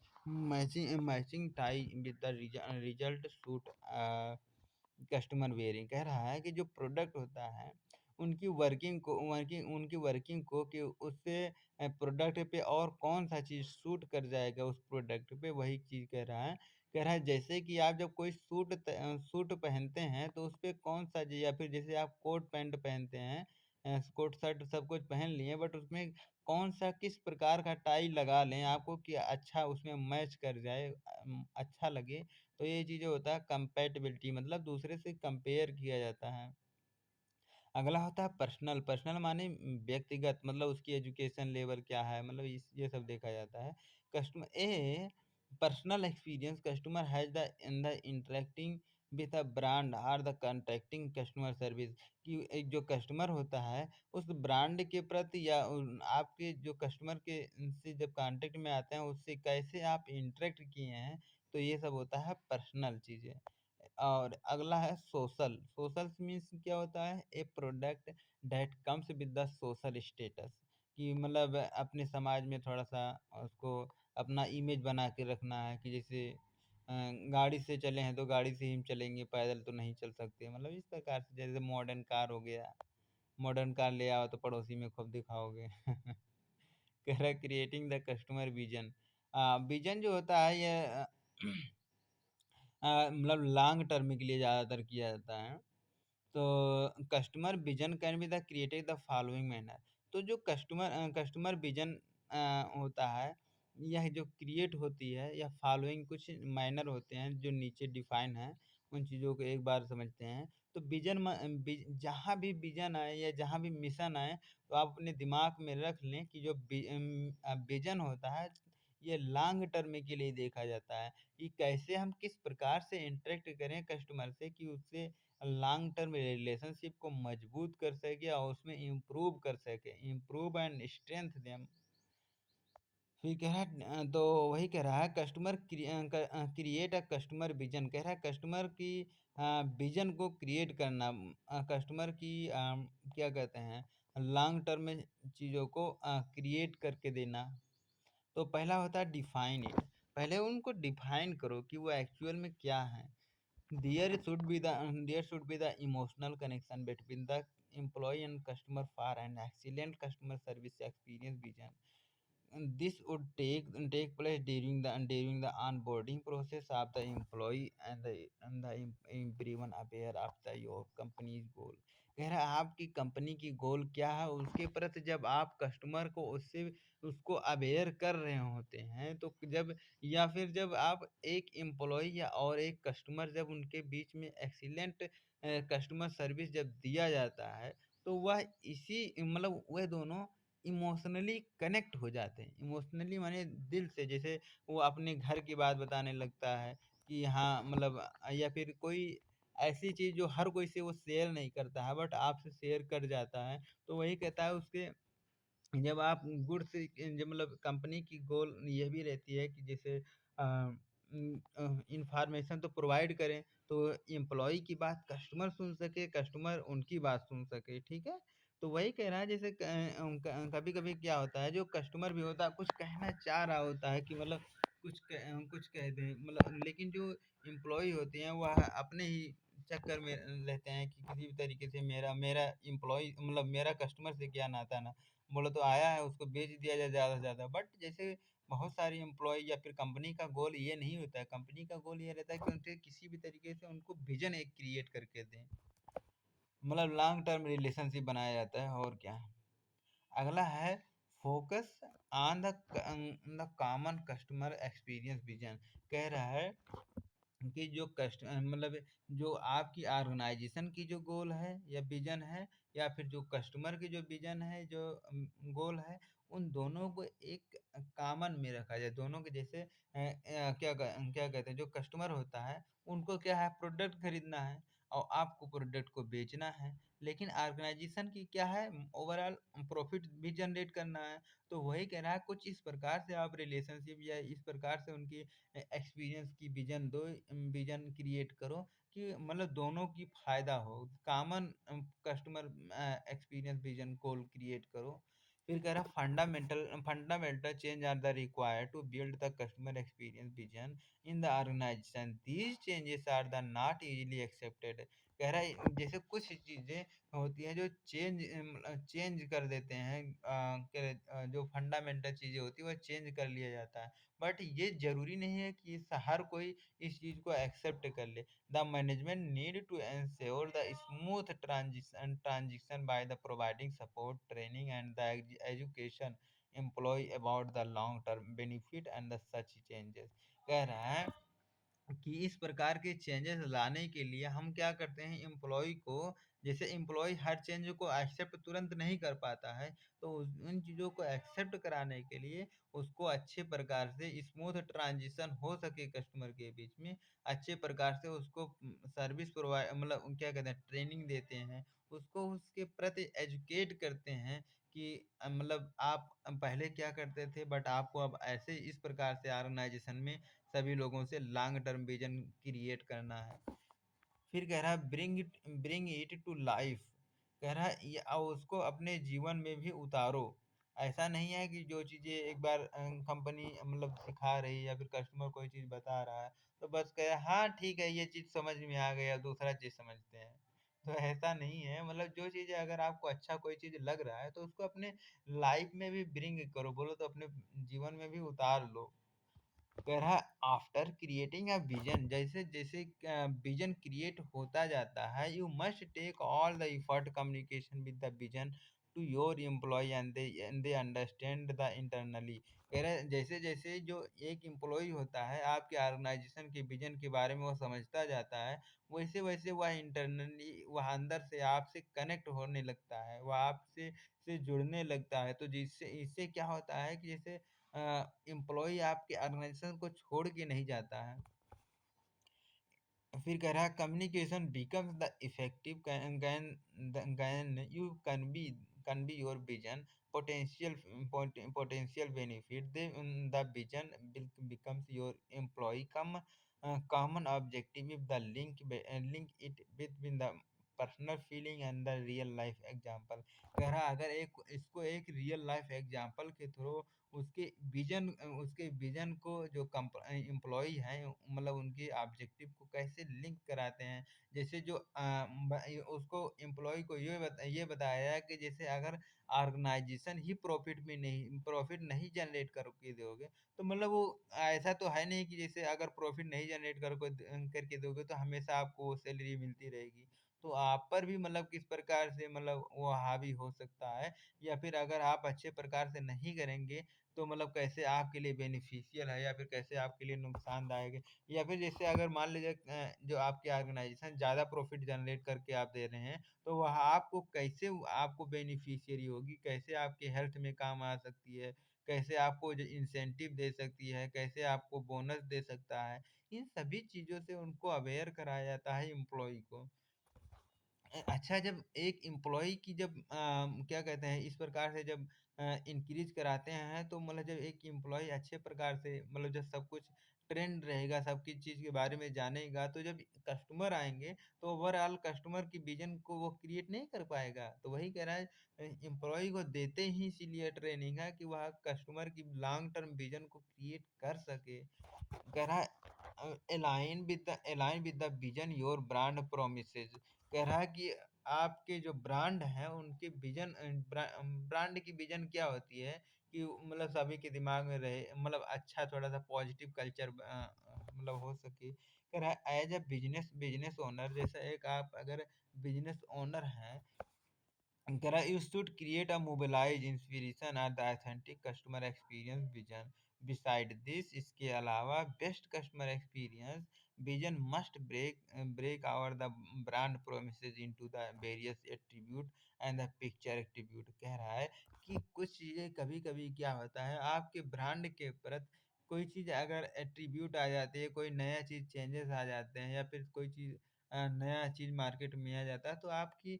matching tie with the result suit customer wearing. कह रहा है कि जो प्रोडक्ट होता है उनकी वर्किंग को कि उससे प्रोडक्ट पे और कौन सा चीज़ सूट कर जाएगा उस प्रोडक्ट पे, वही चीज़ कह रहा है। कह रहा है जैसे कि आप जब कोई सूट पहनते हैं तो उस पे कौन सा चीज़, या फिर जैसे आप कोट पैंट पहनते हैं, कोट शर्ट सब कुछ पहन लिए, बट उसमें कौन सा किस प्रकार का टाई लगा लें आपको कि अच्छा उसमें मैच कर जाए, अच्छा लगे। तो ये चीज़ें होता है कंपैटिबिलिटी, मतलब दूसरे से कंपेयर किया जाता है। अगला होता है पर्सनल। पर्सनल माने व्यक्तिगत, मतलब उसकी एजुकेशन लेवल क्या है, मतलब इस ये सब देखा जाता है। Customer A personal experience customer has the in the interacting with a brand और द कॉन्टैक्टिंग कस्टमर सर्विस, कि एक जो कस्टमर होता है उस ब्रांड के प्रति या आपके जो कस्टमर के से जब कॉन्टैक्ट में आते हैं उससे कैसे आप इंटरैक्ट किए हैं, तो ये सब होता है पर्सनल चीज़ें। और अगला है सोशल। सोशल मीन्स क्या होता है, a product that comes with the social status, कि मतलब अपने समाज में थोड़ा सा उसको अपना इमेज बना के रखना है, कि जैसे गाड़ी से चले हैं तो गाड़ी से ही हम चलेंगे, पैदल तो नहीं चल सकते, मतलब इस प्रकार से। जैसे मॉडर्न कार हो गया, मॉडर्न कार ले आओ तो पड़ोसी में खूब दिखाओगे। कह रहा है creating the customer vision. Vision जो होता है ये मतलब लॉन्ग टर्म के लिए ज़्यादातर किया जाता है। तो customer vision can be the created the following manner. तो जो कस्टमर विजन होता है, यह जो क्रिएट होती है, या फॉलोइंग कुछ मैनर होते हैं जो नीचे डिफाइन है, उन चीज़ों को एक बार समझते हैं। तो जहाँ भी विजन आए या जहाँ भी मिशन आए, तो आप अपने दिमाग में रख लें कि जो विजन होता है ये लॉन्ग टर्म के लिए देखा जाता है, कि कैसे हम किस प्रकार से इंटरेक्ट करें कस्टमर से, कि उससे लॉन्ग टर्म रिलेशनशिप को मजबूत कर सके और उसमें इम्प्रूव कर सके, इम्प्रूव एंड स्ट्रेंथ देम। फिर कह रहा है तो वही कह रहा है क्रिएट अ कस्टमर विजन। कह रहा है कस्टमर की विजन को क्रिएट करना, कस्टमर की क्या कहते हैं, लॉन्ग टर्म में चीज़ों को क्रिएट करके देना। तो पहला होता है डिफाइन इट। पहले उनको डिफाइन करो कि वो एक्चुअल में क्या है। There should be the emotional connection between the employee and customer for an excellent customer service experience vision. this would take place during the onboarding process of the employee and the everyone aware of the your company's goal। कह रहा है आपकी कंपनी की गोल क्या है उसके प्रति जब आप कस्टमर को उससे उसको अवेयर कर रहे होते हैं, तो जब या फिर जब आप एक एम्प्लॉय या और एक कस्टमर जब उनके बीच में एक्सीलेंट कस्टमर सर्विस जब दिया जाता है, तो वह इसी मतलब वह दोनों इमोशनली कनेक्ट हो जाते हैं। इमोशनली माने दिल से, जैसे वो अपने घर की बात बताने लगता है कि हाँ मतलब या फिर कोई ऐसी चीज़ जो हर कोई से वो शेयर नहीं करता है बट आपसे शेयर कर जाता है। तो वही कहता है उसके जब आप गुड्स जब मतलब कंपनी की गोल ये भी रहती है कि जैसे इंफॉर्मेशन तो प्रोवाइड करें, तो एम्प्लॉय की बात कस्टमर सुन सके, कस्टमर उनकी बात सुन सके, ठीक है। तो वही कह रहा है जैसे कभी कभी क्या होता है जो कस्टमर भी होता है कुछ कहना चाह रहा होता है कि मतलब कुछ कह दें मतलब, लेकिन जो एम्प्लॉय होते हैं वह अपने ही चक्कर में रहते हैं कि किसी भी तरीके से मेरा मेरा एम्प्लॉय मतलब मेरा कस्टमर से क्या नाता ना, बोला तो आया है उसको बेच दिया जाए ज़्यादा से ज़्यादा। बट जैसे बहुत सारी एम्प्लॉय या फिर कंपनी का गोल ये नहीं होता है, कंपनी का गोल ये रहता है कि उनके किसी भी तरीके से उनको विजन एक क्रिएट करके दें, मतलब लॉन्ग टर्म रिलेशनशिप बनाया जाता है और क्या। अगला है focus on the common customer experience vision. कह रहा है कि जो मतलब जो आपकी ऑर्गेनाइजेशन की जो गोल है या विजन है, या फिर जो कस्टमर की जो विजन है जो गोल है, उन दोनों को एक कॉमन में रखा जाए। दोनों के जैसे क्या कहते हैं जो कस्टमर होता है उनको क्या है प्रोडक्ट खरीदना है और आपको प्रोडक्ट को बेचना है, लेकिन ऑर्गेनाइजेशन की क्या है ओवरऑल प्रॉफिट भी जनरेट करना है। तो वही कह रहा है कुछ इस प्रकार से आप रिलेशनशिप या इस प्रकार से उनकी एक्सपीरियंस की विजन दो, विजन क्रिएट करो कि मतलब दोनों की फायदा हो, common customer experience vision goal create करो। फिर कह रहा fundamental fundamental change are the required to build the customer experience vision in the organization, these changes are the not easily accepted. कह रहा है जैसे कुछ चीजें होती हैं जो चेंज कर देते हैं, जो फंडामेंटल चीजें होती है वो चेंज कर लिया जाता है, बट ये ज़रूरी नहीं है कि हर कोई इस चीज़ को एक्सेप्ट कर ले। The management need to ensure the smooth transition by the providing support, training and the education employ about the long term benefit and the such changes. कह रहा है कि इस प्रकार के चेंजेस लाने के लिए हम क्या करते हैं एम्प्लॉय को, जैसे एम्प्लॉय हर चेंज को एक्सेप्ट तुरंत नहीं कर पाता है, तो उन चीज़ों को एक्सेप्ट कराने के लिए उसको अच्छे प्रकार से स्मूथ ट्रांजिशन हो सके कस्टमर के बीच में, अच्छे प्रकार से उसको सर्विस प्रोवाइड मतलब क्या कहते हैं ट्रेनिंग देते हैं, उसको उसके प्रति एजुकेट करते हैं कि मतलब आप पहले क्या करते थे बट आपको अब ऐसे इस प्रकार से ऑर्गेनाइजेशन में सभी लोगों से लॉन्ग टर्म विजन क्रिएट करना है। फिर कह रहा है ब्रिंग इट टू लाइफ। कह रहा है उसको अपने जीवन में भी उतारो। ऐसा नहीं है कि जो चीज़ें एक बार कंपनी मतलब सिखा रही है या फिर कस्टमर कोई चीज़ बता रहा है तो बस कहे हाँ ठीक है ये चीज़ समझ में आ गया, दूसरा चीज़ समझते हैं। तो ऐसा नहीं है, मतलब जो चीज़ें अगर आपको अच्छा कोई चीज़ लग रहा है तो उसको अपने लाइफ में भी ब्रिंग करो, बोलो तो अपने जीवन में भी उतार लो। कह रहा आफ्टर क्रिएटिंग अ विजन, जैसे जैसे विजन क्रिएट होता जाता है you must take all the effort communication with the vision to your employ and they understand the internally. कह रहे जैसे जैसे जो एक एम्प्लॉय होता है आपके ऑर्गेनाइजेशन के विजन के बारे में वो समझता जाता है, वैसे वैसे वह इंटरनली वह अंदर से आपसे कनेक्ट होने लगता है, वह आपसे से जुड़ने लगता है। तो जिससे इससे क्या होता है कि जैसे एम्प्लॉय आपके ऑर्गेनाइजेशन को छोड़ के नहीं जाता है। फिर कह रहा है communication becomes the effective can you can be your vision potential potential benefit the vision becomes your employee common objective if the link it between the personal feeling and the real life example. कह रहा अगर एक इसको एक रियल लाइफ एग्जांपल के थ्रू उसके विजन को जो एम्प्लॉय हैं मतलब उनके ऑब्जेक्टिव को कैसे लिंक कराते हैं। जैसे जो उसको एम्प्लॉय को ये बताया है कि जैसे अगर ऑर्गेनाइजेशन ही प्रॉफिट नहीं जनरेट करके दोगे, तो मतलब वो ऐसा तो है नहीं कि जैसे अगर प्रॉफिट नहीं जनरेट करके दोगे तो हमेशा आपको वो सैलरी मिलती रहेगी। तो आप पर भी मतलब किस प्रकार से मतलब वो हावी हो सकता है, या फिर अगर आप अच्छे प्रकार से नहीं करेंगे तो मतलब कैसे आपके लिए बेनिफिशियल है या फिर कैसे आपके लिए नुकसानदायक है। या फिर जैसे अगर मान लीजिए जो आपकी ऑर्गेनाइजेशन ज़्यादा प्रॉफिट जनरेट करके आप दे रहे हैं, तो वह आपको कैसे आपको बेनिफिशियरी होगी, कैसे आपके हेल्थ में काम आ सकती है, कैसे आपको जो इंसेंटिव दे सकती है, कैसे आपको बोनस दे सकता है। इन सभी चीज़ों से उनको अवेयर कराया जाता है एम्प्लॉयी को। अच्छा, जब एक एम्प्लॉयी की जब क्या कहते हैं इस प्रकार से जब इंक्रीज़ कराते हैं, तो मतलब जब एक एम्प्लॉयी अच्छे प्रकार से मतलब जब सब कुछ ट्रेंड रहेगा, सबकी चीज़ के बारे में जानेगा, तो जब कस्टमर आएँगे, तो ओवरऑल कस्टमर की विज़न को वो क्रिएट नहीं कर पाएगा। तो वही कह रहा है एम्प्लॉयी को देते ही इसीलिए ट्रेनिंग है कि वह कस्टमर की लॉन्ग टर्म विज़न को क्रिएट कर सके। कह रहा है align with the vision your brand promises. कह रहा है कि आपके जो ब्रांड हैं उनके विजन ब्रांड की विजन क्या होती है कि मतलब सभी के दिमाग में रहे, मतलब अच्छा थोड़ा सा पॉजिटिव कल्चर मतलब हो सके। कह रहा है एज अ बिजनेस ओनर, जैसा एक आप अगर बिजनेस ओनर हैं, कह रहा है you should create a mobilize inspiration at the authentic customer experience vision. Beside this, इसके अलावा best customer experience vision must break our the brand promises into the various attribute and the picture attribute. कह रहा है कि कुछ चीज़ें कभी कभी क्या होता है आपके ब्रांड के प्रति कोई चीज़ अगर एट्रीब्यूट आ जाती है, कोई नया चीज़ चेंजेस आ जाते हैं या फिर कोई चीज़ नया चीज़ मार्केट में आ जाता है, तो आपकी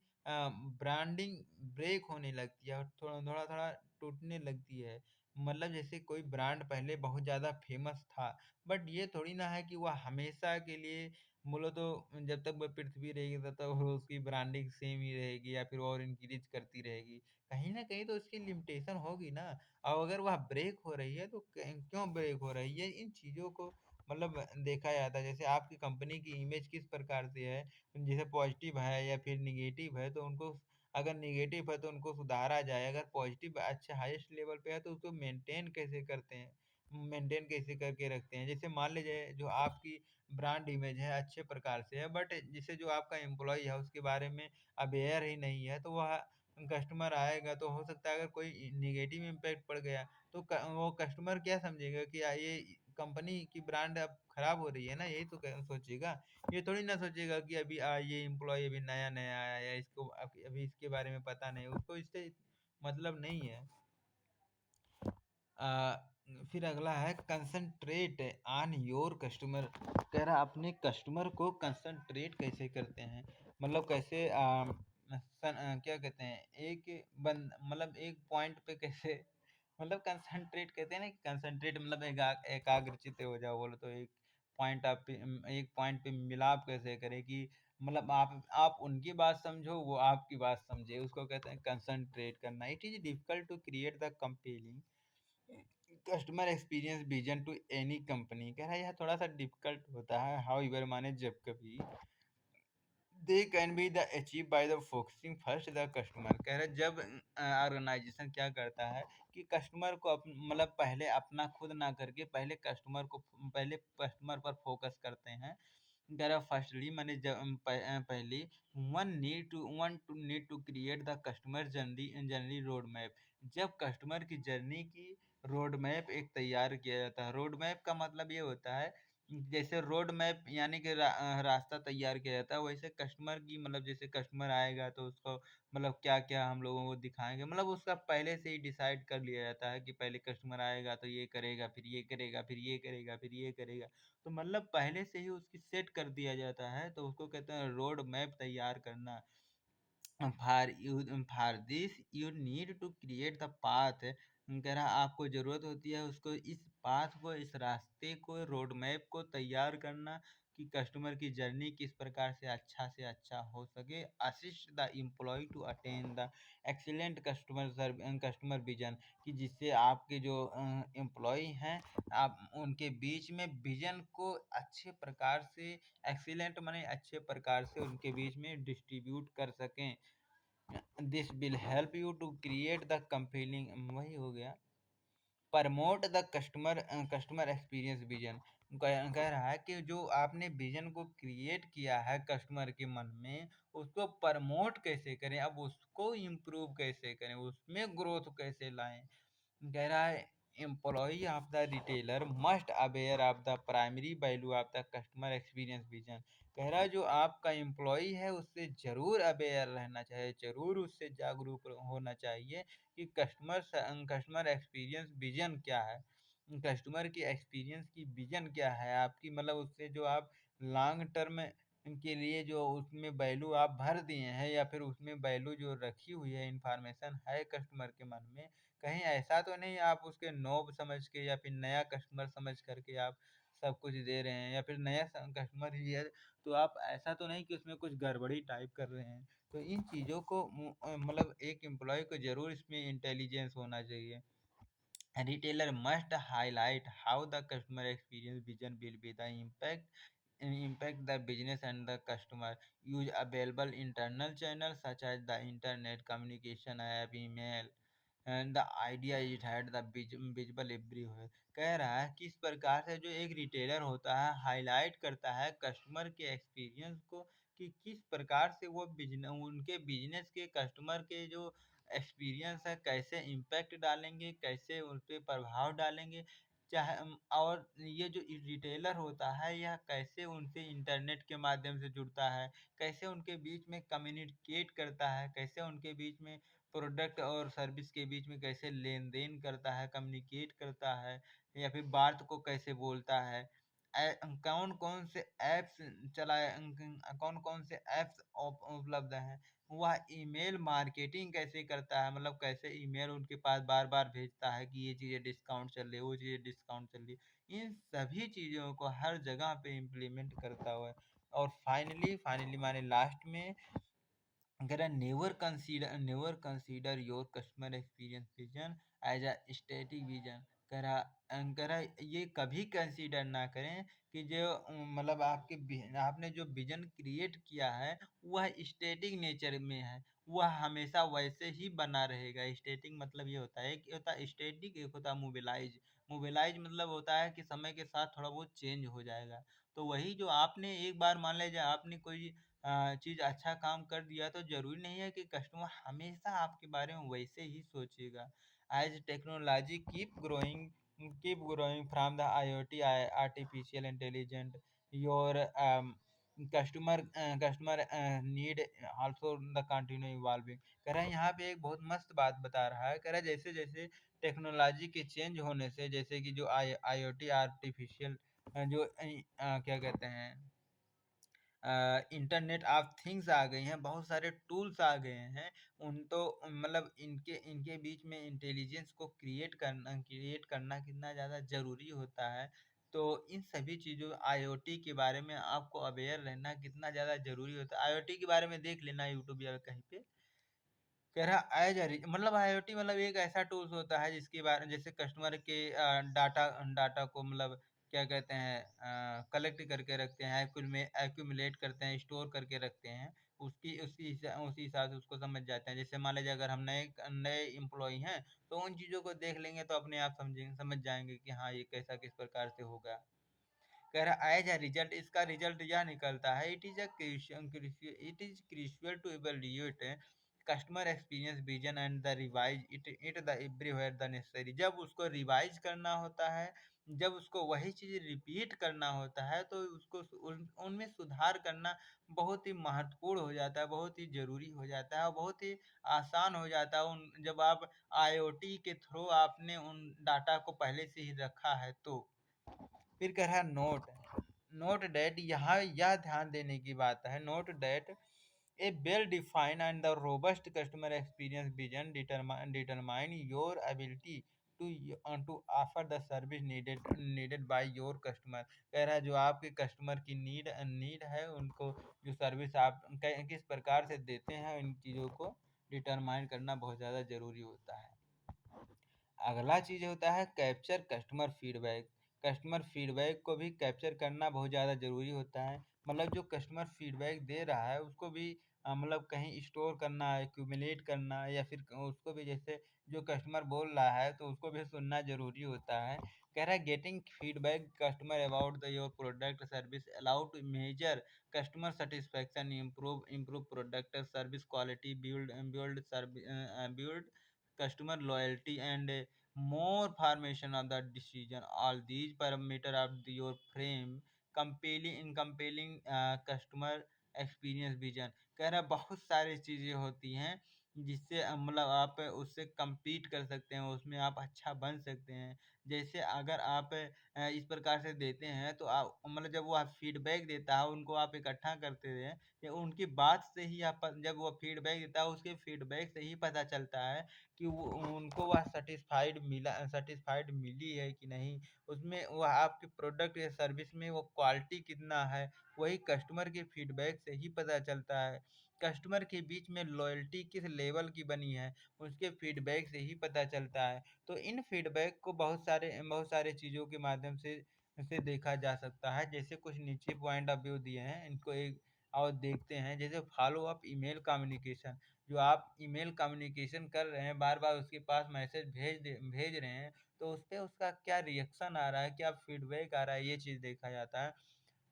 ब्रांडिंग ब्रेक होने लगती है और थोड़ा-थोड़ा टूटने लगती है। मतलब जैसे कोई ब्रांड पहले बहुत ज़्यादा फ़ेमस था, बट ये थोड़ी ना है कि वह हमेशा के लिए बोलो तो जब तक वह पृथ्वी रहेगी तब तक वो उसकी ब्रांडिंग सेम ही रहेगी या फिर और इंक्रीज़ करती रहेगी। कहीं न कहीं तो उसकी लिमिटेशन होगी ना, और अगर वह ब्रेक हो रही है तो क्यों ब्रेक हो रही है? इन चीज़ों को मतलब देखा जाता है। जैसे आपकी कंपनी की इमेज किस प्रकार से है, जैसे पॉजिटिव है या फिर नेगेटिव है, तो उनको अगर नेगेटिव है तो उनको सुधारा जाए, अगर पॉजिटिव अच्छे हाईएस्ट लेवल पे है तो उसको मेंटेन कैसे करते हैं, मेंटेन कैसे करके रखते हैं। जैसे मान लीजिए जो आपकी ब्रांड इमेज है अच्छे प्रकार से है, बट जैसे जो आपका एम्प्लॉय है उसके बारे में अवेयर ही नहीं है, तो वह कस्टमर आएगा तो हो सकता है अगर कोई नेगेटिव इम्पैक्ट पड़ गया, तो वो कस्टमर क्या समझेगा कि ये कंपनी की ब्रांड अब खराब हो रही है ना, यही तो सोचेगा। ये थोड़ी ना सोचेगा कि अभी ये एम्प्लॉयी अभी नया-नया आया है, इसको अभी इसके बारे में पता नहीं, उसको इससे मतलब नहीं है। फिर अगला है कंसंट्रेट ऑन योर कस्टमर। कह रहा अपने कस्टमर को कंसंट्रेट कैसे करते हैं, मतलब कैसे क्या कहते हैं एक बंद मतलब एक पॉइंट पे कैसे मतलब कंसंट्रेट कहते हैं ना कि कंसंट्रेट मतलब एकाग्रचित्त हो जाओ, बोलो तो एक पॉइंट पे मिलाप कैसे करें कि मतलब आप उनकी बात समझो, वो आपकी बात समझे, उसको कहते हैं कंसंट्रेट करना। It is difficult to create the compelling customer experience vision to any company. कह रहा है यह थोड़ा सा डिफिकल्ट होता है, हाउ एवर माने जब कभी they can be the achieve by the focusing first the customer. कह रहे जब ऑर्गेनाइजेशन क्या करता है कि कस्टमर को मतलब पहले अपना खुद ना करके पहले कस्टमर पर फोकस करते हैं। कह रहा फर्स्टली मैंने पहली one to need to create the customer journey road map. जब कस्टमर की जर्नी की रोड मैप एक तैयार किया जाता है। रोड मैप का मतलब ये होता है जैसे रोड मैप यानी कि रास्ता तैयार किया जाता है, वैसे कस्टमर की मतलब जैसे कस्टमर आएगा तो उसको मतलब क्या-क्या हम लोगों को दिखाएँगे, मतलब उसका पहले से ही डिसाइड कर लिया जाता है कि पहले कस्टमर आएगा तो ये करेगा, फिर ये करेगा, फिर ये करेगा, फिर ये करेगा। तो मतलब पहले से ही उसकी सेट कर दिया जाता है, तो उसको कहते हैं रोड मैप तैयार करना। For this you need to create the path. कह रहा आपको ज़रूरत होती है उसको इस पाथ को, इस रास्ते को, रोड मैप को तैयार करना कि कस्टमर की जर्नी किस प्रकार से अच्छा हो सके। Assist the employ to attain the excellent customer vision, कि जिससे आपके जो एम्प्लॉय हैं, आप उनके बीच में विजन को अच्छे प्रकार से, एक्सीलेंट माने अच्छे प्रकार से उनके बीच में डिस्ट्रीब्यूट कर सकें। This will help you to create the compelling, वही हो गया, promote the customer experience vision. कह रहा है कि जो आपने विजन को क्रिएट किया है कस्टमर के मन में, उसको प्रमोट कैसे करें, अब उसको इम्प्रूव कैसे करें, उसमें ग्रोथ कैसे लाएं। कह रहा है employee of the retailer must aware of the primary value of the customer experience vision. कह रहा है जो आपका एम्प्लॉई है उससे जरूर अवेयर रहना चाहिए, जरूर उससे जागरूक होना चाहिए कि कस्टमर एक्सपीरियंस विजन क्या है, कस्टमर की एक्सपीरियंस की विजन क्या है आपकी, मतलब उससे जो आप लॉन्ग टर्म के लिए जो उसमें वैल्यू आप भर दिए हैं, या फिर उसमें वैल्यू जो रखी हुई है, इंफॉर्मेशन है कस्टमर के मन में, कहीं ऐसा तो नहीं आप उसके नोब समझ के या फिर नया कस्टमर समझ करके आप सब कुछ दे रहे हैं, या फिर नया कस्टमर ही है तो आप ऐसा तो नहीं कि उसमें कुछ गड़बड़ी टाइप कर रहे हैं। तो इन चीज़ों को मतलब एक एम्प्लॉय को ज़रूर इसमें इंटेलिजेंस होना चाहिए। Retailer must highlight how the customer experience vision will be the impact the business and the customer. Use available internal channels such as the internet, communication app, email, and the idea it had the visible everywhere. कह रहा है किस प्रकार से जो एक रिटेलर होता है हाईलाइट करता है कस्टमर के एक्सपीरियंस को, कि किस प्रकार से वो बिजनेस, उनके बिजनेस के कस्टमर के जो एक्सपीरियंस है कैसे इम्पैक्ट डालेंगे, कैसे उन पे प्रभाव डालेंगे, चाहे और ये जो रिटेलर होता है यह कैसे उनसे इंटरनेट के माध्यम से जुड़ता है, कैसे उनके बीच में कम्युनिकेट करता है, कैसे उनके बीच में प्रोडक्ट और सर्विस के बीच में कैसे लेन-देन करता है, कम्युनिकेट करता है, या फिर बात को कैसे बोलता है। कौन-कौन से ऐप्स चलाए कौन-कौन से ऐप्स उपलब्ध हैं। वह ईमेल मार्केटिंग कैसे करता है, मतलब कैसे ईमेल उनके पास बार-बार भेजता है कि ये चीज़ें डिस्काउंट चल रही है, वो चीज़ें डिस्काउंट चल रही है। इन सभी चीज़ों को हर जगह पे इम्प्लीमेंट करता हुआ है। और फाइनली माने लास्ट में कह रहा never consider your customer experience vision as a static vision. कह रहा ये कभी कंसीडर ना करें कि जो मतलब आपने जो विजन क्रिएट किया है वह स्टैटिक नेचर में है, वह हमेशा वैसे ही बना रहेगा। स्टैटिक मतलब ये होता है, एक होता है स्टैटिक, एक होता है मोबिलाइज। मोबिलाइज मतलब होता है कि समय के साथ थोड़ा बहुत चेंज हो जाएगा। तो वही जो आपने एक बार मान लीजिए आपने कोई चीज़ अच्छा काम कर दिया तो ज़रूरी नहीं है कि कस्टमर हमेशा आपके बारे में वैसे ही सोचेगा। As technology keep growing from the IoT artificial intelligent your customer need also the continue evolving. कह रहा है यहाँ पे एक बहुत मस्त बात बता रहा है, कह रहा है जैसे-जैसे टेक्नोलॉजी के चेंज होने से, जैसे कि जो IoT आर्टिफिशियल क्या कहते हैं, इंटरनेट ऑफ थिंग्स आ गई हैं, बहुत सारे टूल्स आ गए हैं। उन तो मतलब इनके इनके बीच में इंटेलिजेंस को क्रिएट करना कितना ज़्यादा ज़रूरी होता है। तो इन सभी चीज़ों आईओटी के बारे में आपको अवेयर रहना कितना ज़्यादा ज़रूरी होता है। आईओटी के बारे में देख लेना यूट्यूब या कहीं पे। कह रहा एज मतलब आईओटी मतलब एक ऐसा टूल्स होता है जिसके बारे में, जैसे कस्टमर के डाटा डाटा को मतलब क्या कहते हैं, कलेक्ट करके रखते हैं, एक्यूमुलेट करते हैं, स्टोर करके रखते हैं। उसी हिसाब से उसको समझ जाते हैं। जैसे मान लीजिए अगर हम नए नए एम्प्लॉय हैं तो उन चीज़ों को देख लेंगे तो अपने आप समझ जाएंगे कि हाँ ये कैसा किस प्रकार से होगा। कह रहा एज अ रिजल्ट, इसका रिजल्ट यह निकलता है, it is crucial to evaluate customer experience vision and the revise it the everywhere the necessary. जब उसको रिवाइज करना होता है, जब उसको वही चीज़ रिपीट करना होता है तो उसको उनमें सुधार करना बहुत ही महत्वपूर्ण हो जाता है, बहुत ही ज़रूरी हो जाता है और बहुत ही आसान हो जाता है। उन जब आप आईओटी के थ्रू आपने उन डाटा को पहले से ही रखा है तो। फिर कह रहा है नोट डेट, यहाँ यह ध्यान देने की बात है, note that a well defined and the robust customer experience vision determine your ability to offer the service needed by your customer. कह रहा है जो आपके कस्टमर की नीड है उनको जो सर्विस आप किस प्रकार से देते हैं, इन चीज़ों को डिटरमाइन करना बहुत ज़्यादा ज़रूरी होता है। अगला चीज़ होता है capture customer feedback. Customer feedback को भी कैप्चर करना बहुत ज़्यादा ज़रूरी होता है। मतलब जो कस्टमर फीडबैक दे रहा है उसको भी मतलब कहीं स्टोर करना, एक्यूमुलेट करना, या फिर उसको भी जैसे जो कस्टमर बोल रहा है तो उसको भी सुनना ज़रूरी होता है। कह रहा है getting feedback customer about the your product service allow to measure customer satisfaction, improve product service quality, build customer loyalty, and more formation of the decision. All these parameter of your frame compelling customer experience vision। कह रहा है बहुत सारी चीज़ें होती हैं जिससे मतलब आप उससे compete कर सकते हैं, उसमें आप अच्छा बन सकते हैं। जैसे अगर आप इस प्रकार से देते हैं तो आप मतलब जब वो आप फीडबैक देता है उनको आप इकट्ठा करते हैं, या उनकी बात से ही आप जब वो फीडबैक देता है उसके फीडबैक से ही पता चलता है कि वो उनको वह सेटिस्फाइड मिली है कि नहीं, उसमें वह आपके प्रोडक्ट या सर्विस में वो क्वालिटी कितना है, वही कस्टमर के फीडबैक से ही पता चलता है। कस्टमर के बीच में लॉयल्टी किस लेवल की बनी है, उसके फीडबैक से ही पता चलता है। तो इन फीडबैक को बहुत सारे चीज़ों के माध्यम से देखा जा सकता है। जैसे कुछ नीचे पॉइंट ऑफ व्यू दिए हैं, इनको एक और देखते हैं। जैसे फॉलो अप ईमेल कम्युनिकेशन। जो आप ईमेल कम्युनिकेशन कर रहे हैं, बार-बार उसके पास मैसेज भेज रहे हैं, तो उसपे उसका क्या रिएक्शन आ रहा है, क्या फीडबैक आ रहा है, ये चीज़ देखा जाता है।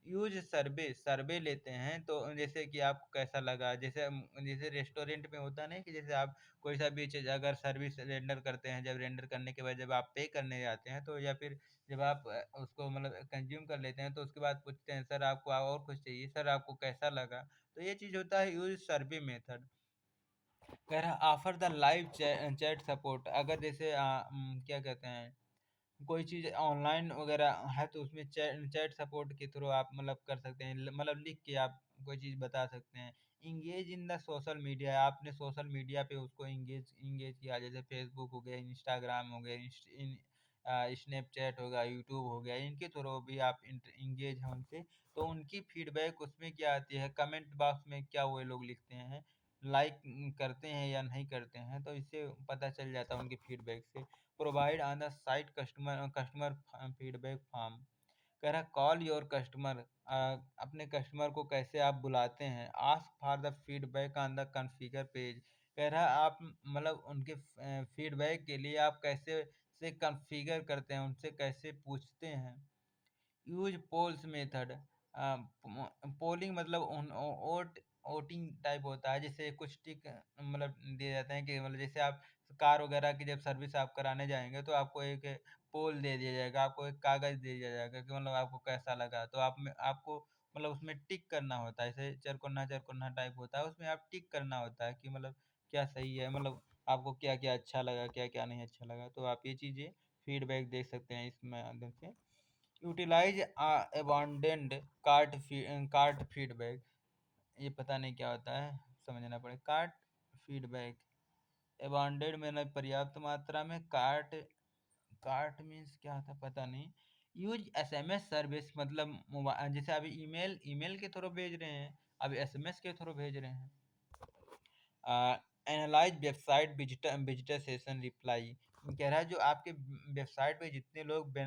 यूज़ सर्वे लेते हैं, तो जैसे कि आपको कैसा लगा? जैसे रेस्टोरेंट में होता नहीं कि जैसे आप कोई सा भी चीज़ अगर सर्विस रेंडर करते हैं, जब रेंडर करने के बाद जब आप पे करने जाते हैं, तो या फिर जब आप उसको मतलब कंज़्यूम कर लेते हैं, तो उसके बाद पूछते हैं, "सर आपको और कुछ चाहिए? सर आपको कैसा लगा?" तो ये चीज़ होता है यूज़ सर्वे मेथड। कह रहा है offer the live chat support. अगर जैसे क्या कहते हैं, कोई चीज़ ऑनलाइन वगैरह है तो उसमें चैट सपोर्ट के थ्रू आप मतलब कर सकते हैं, मतलब लिख के आप कोई चीज़ बता सकते हैं। Engage in the social media. आपने सोशल मीडिया पे उसको इंगेज इंगेज किया, जैसे फेसबुक हो गया, इंस्टाग्राम हो गया, स्नैपचैट हो गया, यूट्यूब हो गया, इनके थ्रू भी आप इंगेज हैं उनसे। तो उनकी फीडबैक उसमें क्या आती है, कमेंट बॉक्स में क्या वो लोग लिखते हैं, लाइक करते हैं या नहीं करते हैं, तो इससे पता चल जाता है उनके फीडबैक से। Provide on the site customer feedback form. कह रहा है कॉल योर कस्टमर। अपने कस्टमर को कैसे आप बुलाते हैं। Ask for the feedback on the configure page. कह रहा है आप मतलब उनके फीडबैक के लिए आप कैसे से कॉन्फ़िगर करते हैं, उनसे कैसे पूछते हैं। Use polls method. पोलिंग मतलब वोटिंग टाइप होता है, जैसे कुछ टिक मतलब दिए जाते हैं कि मतलब जैसे आप कार वगैरह की जब सर्विस आप कराने जाएंगे तो आपको एक पोल दे दिया जाएगा, आपको एक कागज दे दिया जाएगा कि मतलब आपको कैसा लगा, तो आपको मतलब उसमें टिक करना होता है, जैसे चरकोना चरकोना टाइप होता है, उसमें आप टिक करना होता है कि मतलब क्या सही है, मतलब आपको क्या क्या अच्छा लगा, क्या क्या नहीं अच्छा लगा। तो आप ये चीज़ें फीडबैक देख सकते हैं इस माध्यम से। Utilise abandoned cart feedback. ये पता नहीं क्या होता है, समझना पड़ेगा। कार्ट फीडबैक अबंडेंड में न पर्याप्त मात्रा में, कार्ट कार्ट मीन्स क्या होता है पता नहीं। यूज एसएमएस सर्विस मतलब जैसे अभी ईमेल ईमेल के थ्रू भेज रहे हैं, अभी एसएमएस के थ्रू भेज रहे हैं। Analyse website visitor session reply. कह रहा है जो आपके वेबसाइट पे जितने लोग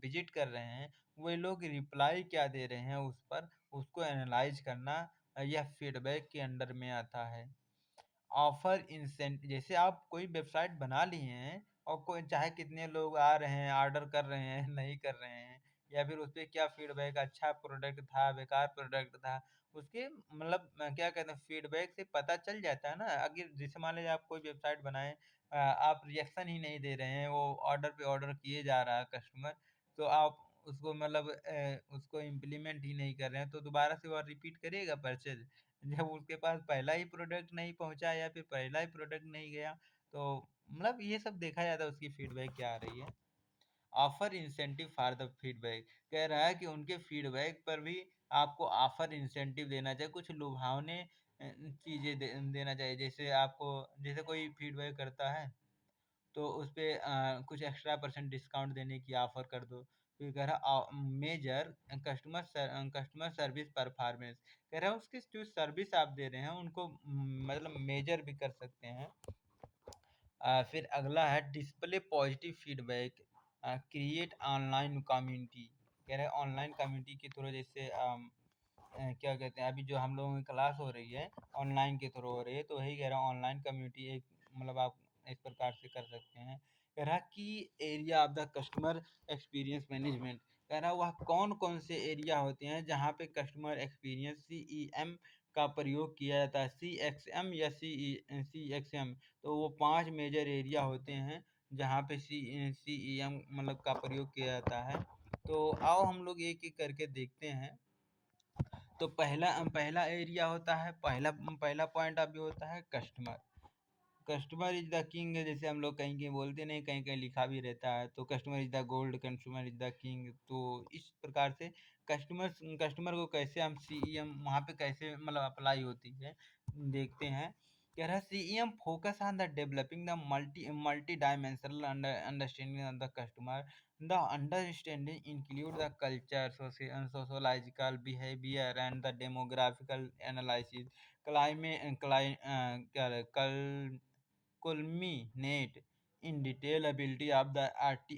विजिट कर रहे हैं, वो लोग रिप्लाई क्या दे रहे हैं उस पर, उसको एनालाइज करना, यह फीडबैक के अंडर में आता है। ऑफर इंसेंट। जैसे आप कोई वेबसाइट बना लिए हैं और कोई चाहे कितने लोग आ रहे हैं, ऑर्डर कर रहे हैं, नहीं कर रहे हैं, या फिर उस पे क्या फीडबैक, अच्छा प्रोडक्ट था, बेकार प्रोडक्ट था, उसके मतलब क्या कहते हैं फीडबैक से पता चल जाता है ना। अगर जैसे मान लीजिए आप कोई वेबसाइट बनाएं, आप रिएक्शन ही नहीं दे रहे हैं, वो ऑर्डर पे ऑर्डर किए जा रहा है कस्टमर, तो आप उसको मतलब उसको इम्प्लीमेंट ही नहीं कर रहे हैं, तो दोबारा से वो रिपीट करेगा परचेज, जब उसके पास पहला ही प्रोडक्ट नहीं पहुँचा या फिर पहला ही प्रोडक्ट नहीं गया। तो मतलब ये सब देखा जाता है उसकी फीडबैक क्या आ रही है। Offer incentive for the feedback. कह रहा है कि उनके फीडबैक पर भी आपको ऑफर इंसेंटिव देना चाहिए, कुछ लुभावने चीज़ें देना चाहिए। जैसे आपको जैसे कोई फीडबैक करता है तो उस पे कुछ एक्स्ट्रा परसेंट डिस्काउंट देने की ऑफर कर दो। फिर कह रहा मेजर कस्टमर सर्विस परफॉर्मेंस, कह रहा है उसकी जो सर्विस आप दे रहे हैं उनको मतलब मेजर भी कर सकते हैं। फिर अगला है display positive feedback, create online community, कह रहे हैं ऑनलाइन कम्युनिटी के थ्रू जैसे क्या कहते हैं अभी जो हम लोगों की क्लास हो रही है ऑनलाइन के थ्रू हो रही है, तो वही कह रहा हूँ ऑनलाइन कम्युनिटी एक मतलब आप इस प्रकार से कर सकते हैं। कह रहा कि area of the customer experience management, कह रहा वह कौन कौन से एरिया होते हैं जहाँ पे कस्टमर एक्सपीरियंस CEM का प्रयोग किया जाता है, CXM या CXM। तो वो 5 मेजर एरिया होते हैं जहाँ पे CEM मतलब का प्रयोग किया जाता है। तो आओ हम लोग एक एक करके देखते हैं। तो पहला पहला एरिया होता है, पहला पहला पॉइंट अभी होता है customer. Customer is the king, जैसे हम लोग कहीं कहीं बोलते नहीं, कहीं कहीं लिखा भी रहता है, तो customer is the gold, customer is the king. तो इस प्रकार से कस्टमर कस्टमर को कैसे हम CEM वहाँ पे कैसे मतलब अप्लाई होती है देखते हैं। कह रहा है CEM focus on the developing the multi dimensional understanding of the customer. The understanding include the culture, sociological behaviour and the demographical analysis, climate culminate in detail ability of the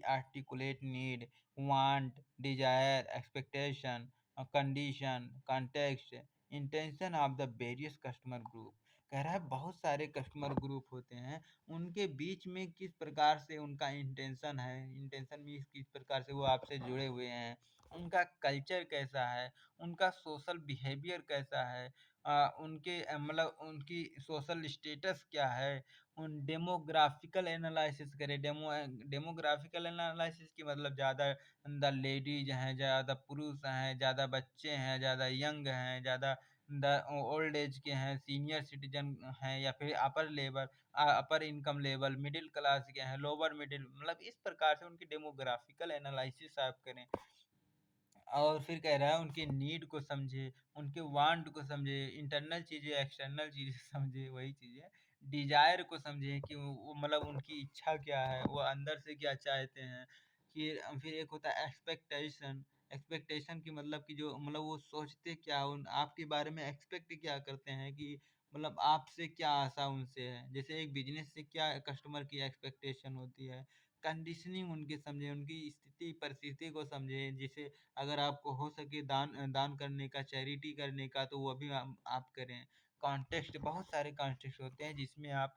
articulate need, want, desire, expectation, condition, context, intention of the various customer group। कह रहा है बहुत सारे कस्टमर ग्रुप होते हैं, उनके बीच में किस प्रकार से उनका इंटेंशन है, इंटेंशन मीन्स किस प्रकार से वो आपसे जुड़े हुए हैं, उनका कल्चर कैसा है, उनका सोशल बिहेवियर कैसा है, उनके मतलब उनकी सोशल स्टेटस क्या है, उन डेमोग्राफिकल एनालिसिस करें। डेमोग्राफिकल एनालिसिस की मतलब ज़्यादा द लेडीज हैं, ज़्यादा पुरुष हैं, ज़्यादा बच्चे हैं, ज़्यादा यंग हैं, ज़्यादा द ओल्ड एज के हैं, सीनियर सिटीजन हैं, या फिर अपर इनकम लेवल, मिडिल क्लास के हैं, लोअर मिडिल, मतलब इस प्रकार से उनकी डेमोग्राफिकल एनालिसिस आप करें। और फिर कह रहा है उनके नीड को समझे, उनके वांट को समझे, इंटरनल चीज़ें एक्सटर्नल चीज़ें समझे, वही चीज़ें डिजायर को समझे कि वो मतलब उनकी इच्छा क्या है, वो अंदर से क्या चाहते हैं। फिर एक होता है एक्सपेक्टेशन। एक्सपेक्टेशन की मतलब कि जो मतलब वो सोचते क्या, उन आपके बारे में एक्सपेक्ट क्या करते हैं कि मतलब आपसे क्या आशा उनसे है, जैसे एक बिजनेस से क्या कस्टमर की एक्सपेक्टेशन होती है। कंडीशनिंग उनकी समझे, उनकी स्थिति परिस्थिति को समझे, जैसे अगर आपको हो सके दान करने का, चैरिटी करने का, तो वो भी आप करें। कॉन्टेक्स्ट, बहुत सारे कॉन्टेक्स्ट होते हैं जिसमें आप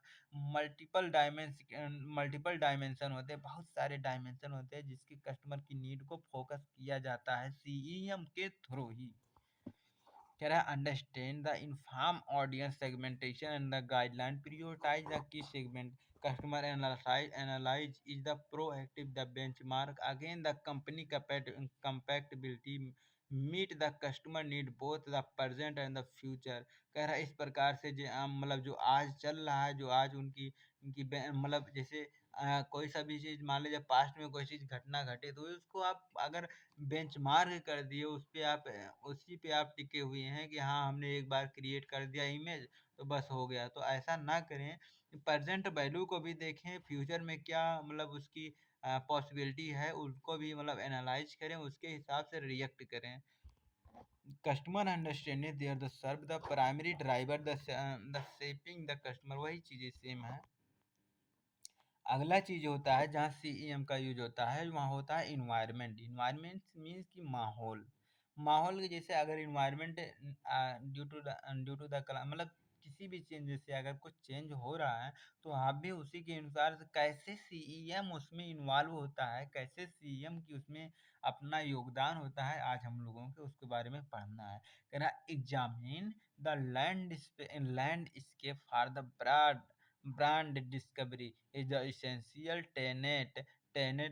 मल्टीपल डायमेंशन होते हैं, बहुत सारे डायमेंशन होते हैं जिसकी कस्टमर की नीड को फोकस किया जाता है CEM के थ्रू ही। कह रहा है understand the inform audience segmentation and the guideline, prioritize the key segment, customer analyze is the proactive the benchmark again the company compatibility, meet the customer need both the present and the future। कह रहा है इस प्रकार से जो मतलब जो आज चल रहा है, जो आज उनकी उनकी मतलब जैसे कोई सा भी चीज़ मान लीजिए पास्ट में कोई चीज़ घटना घटे, तो उसको आप अगर बेंचमार्क कर दिए, उस पे आप उसी पे आप टिके हुए हैं कि हाँ हमने एक बार क्रिएट कर दिया इमेज तो बस हो गया। तो ऐसा ना करें, प्रेजेंट वैल्यू को भी देखें, फ्यूचर में क्या मतलब उसकी पॉसिबिलिटी है उसको भी मतलब एनालाइज करें, उसके हिसाब से रिएक्ट करें। Customer understanding their the serve the primary driver the shaping the customer, वही चीज़ें सेम है। अगला चीज़ होता है जहाँ CEM का यूज होता है, वहाँ होता है इन्वायरमेंट। इन्वायरमेंट मीन्स कि माहौल। माहौल के जैसे अगर इन्वायरमेंट ड्यू टू द मतलब किसी भी चेंज, जैसे अगर कुछ चेंज हो रहा है तो आप भी उसी के अनुसार से कैसे CEM उसमें इन्वॉल्व होता है, कैसे CEM की उसमें अपना योगदान होता है, आज हम लोगों को उसके बारे में पढ़ना है। कह रहा examine the landscape for the brand discovery is the essential tenet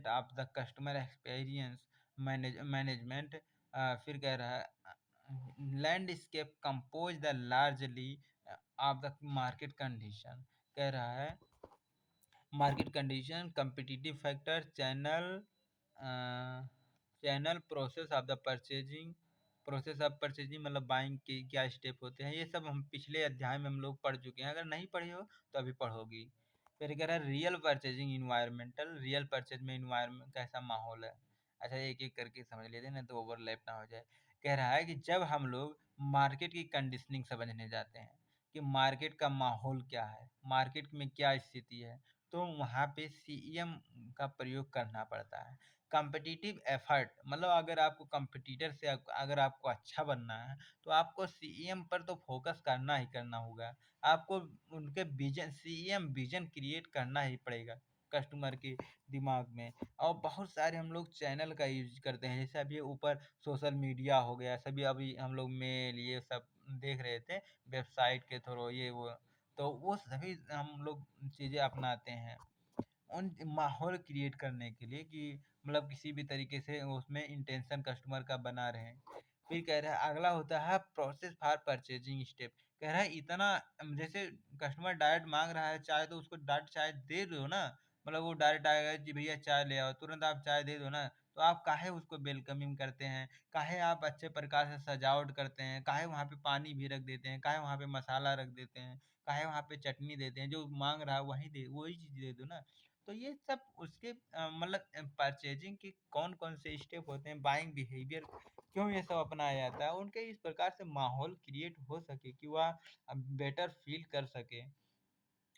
of the customer experience management। फिर कह रहा है landscape compose the largely of the market condition. कह रहा है market condition, competitive factor, channel, process of purchasing मतलब बाइंग के क्या स्टेप होते हैं, ये सब हम पिछले अध्याय में हम लोग पढ़ चुके हैं, अगर नहीं पढ़े हो तो अभी पढ़ोगी। फिर कह रहा है real purchasing environmental, real purchase में इन्वायरमेंट कैसा माहौल है। अच्छा, एक-एक करके समझ लेते हैं ना तो ओवरलैप ना हो जाए। कह रहा है कि जब हम लोग मार्केट की कंडीशनिंग समझने जाते हैं कि मार्केट का माहौल क्या है, मार्केट में क्या स्थिति है, तो वहाँ पे सीईएम का प्रयोग करना पड़ता है। कॉम्पिटिटिव एफर्ट मतलब अगर आपको कॉम्पिटिटर से अगर आपको अच्छा बनना है, तो आपको सीईएम पर तो फ़ोकस करना ही करना होगा। आपको उनके विज़न सीईएम विज़न क्रिएट करना ही पड़ेगा कस्टमर के दिमाग में। और बहुत सारे हम लोग चैनल का यूज़ करते हैं, जैसे अभी ऊपर सोशल मीडिया हो गया, सभी अभी हम लोग मेल ये सब देख रहे थे, वेबसाइट के थ्रू ये वो, तो वो सभी हम लोग चीज़ें अपनाते हैं। उन माहौल क्रिएट करने के लिए कि मतलब किसी भी तरीके से उसमें इंटेंशन कस्टमर का बना रहे। फिर कह रहा है अगला होता है प्रोसेस फॉर परचेजिंग स्टेप। कह रहा है इतना जैसे कस्टमर डायरेक्ट माँग रहा है चाय तो उसको डायरेक्ट चाय दे दो ना। मतलब वो डायरेक्ट आएगा जी भैया चाय ले आओ, तुरंत आप चाय दे दो ना। तो आप काहे उसको वेलकमिंग करते हैं? काहे आप अच्छे प्रकार से सजावट करते हैं? काहे वहाँ पे पानी भी रख देते हैं? काहे वहाँ पे मसाला रख देते हैं? काहे वहाँ पे चटनी देते हैं? जो माँग रहा है वही चीज़ दे दो ना। तो ये सब उसके मतलब परचेजिंग के कौन-कौन से स्टेप होते हैं, बाइंग बिहेवियर क्यों ये सब अपनाया जाता है, उनके इस प्रकार से माहौल क्रिएट हो सके कि वह बेटर फ़ील कर सके।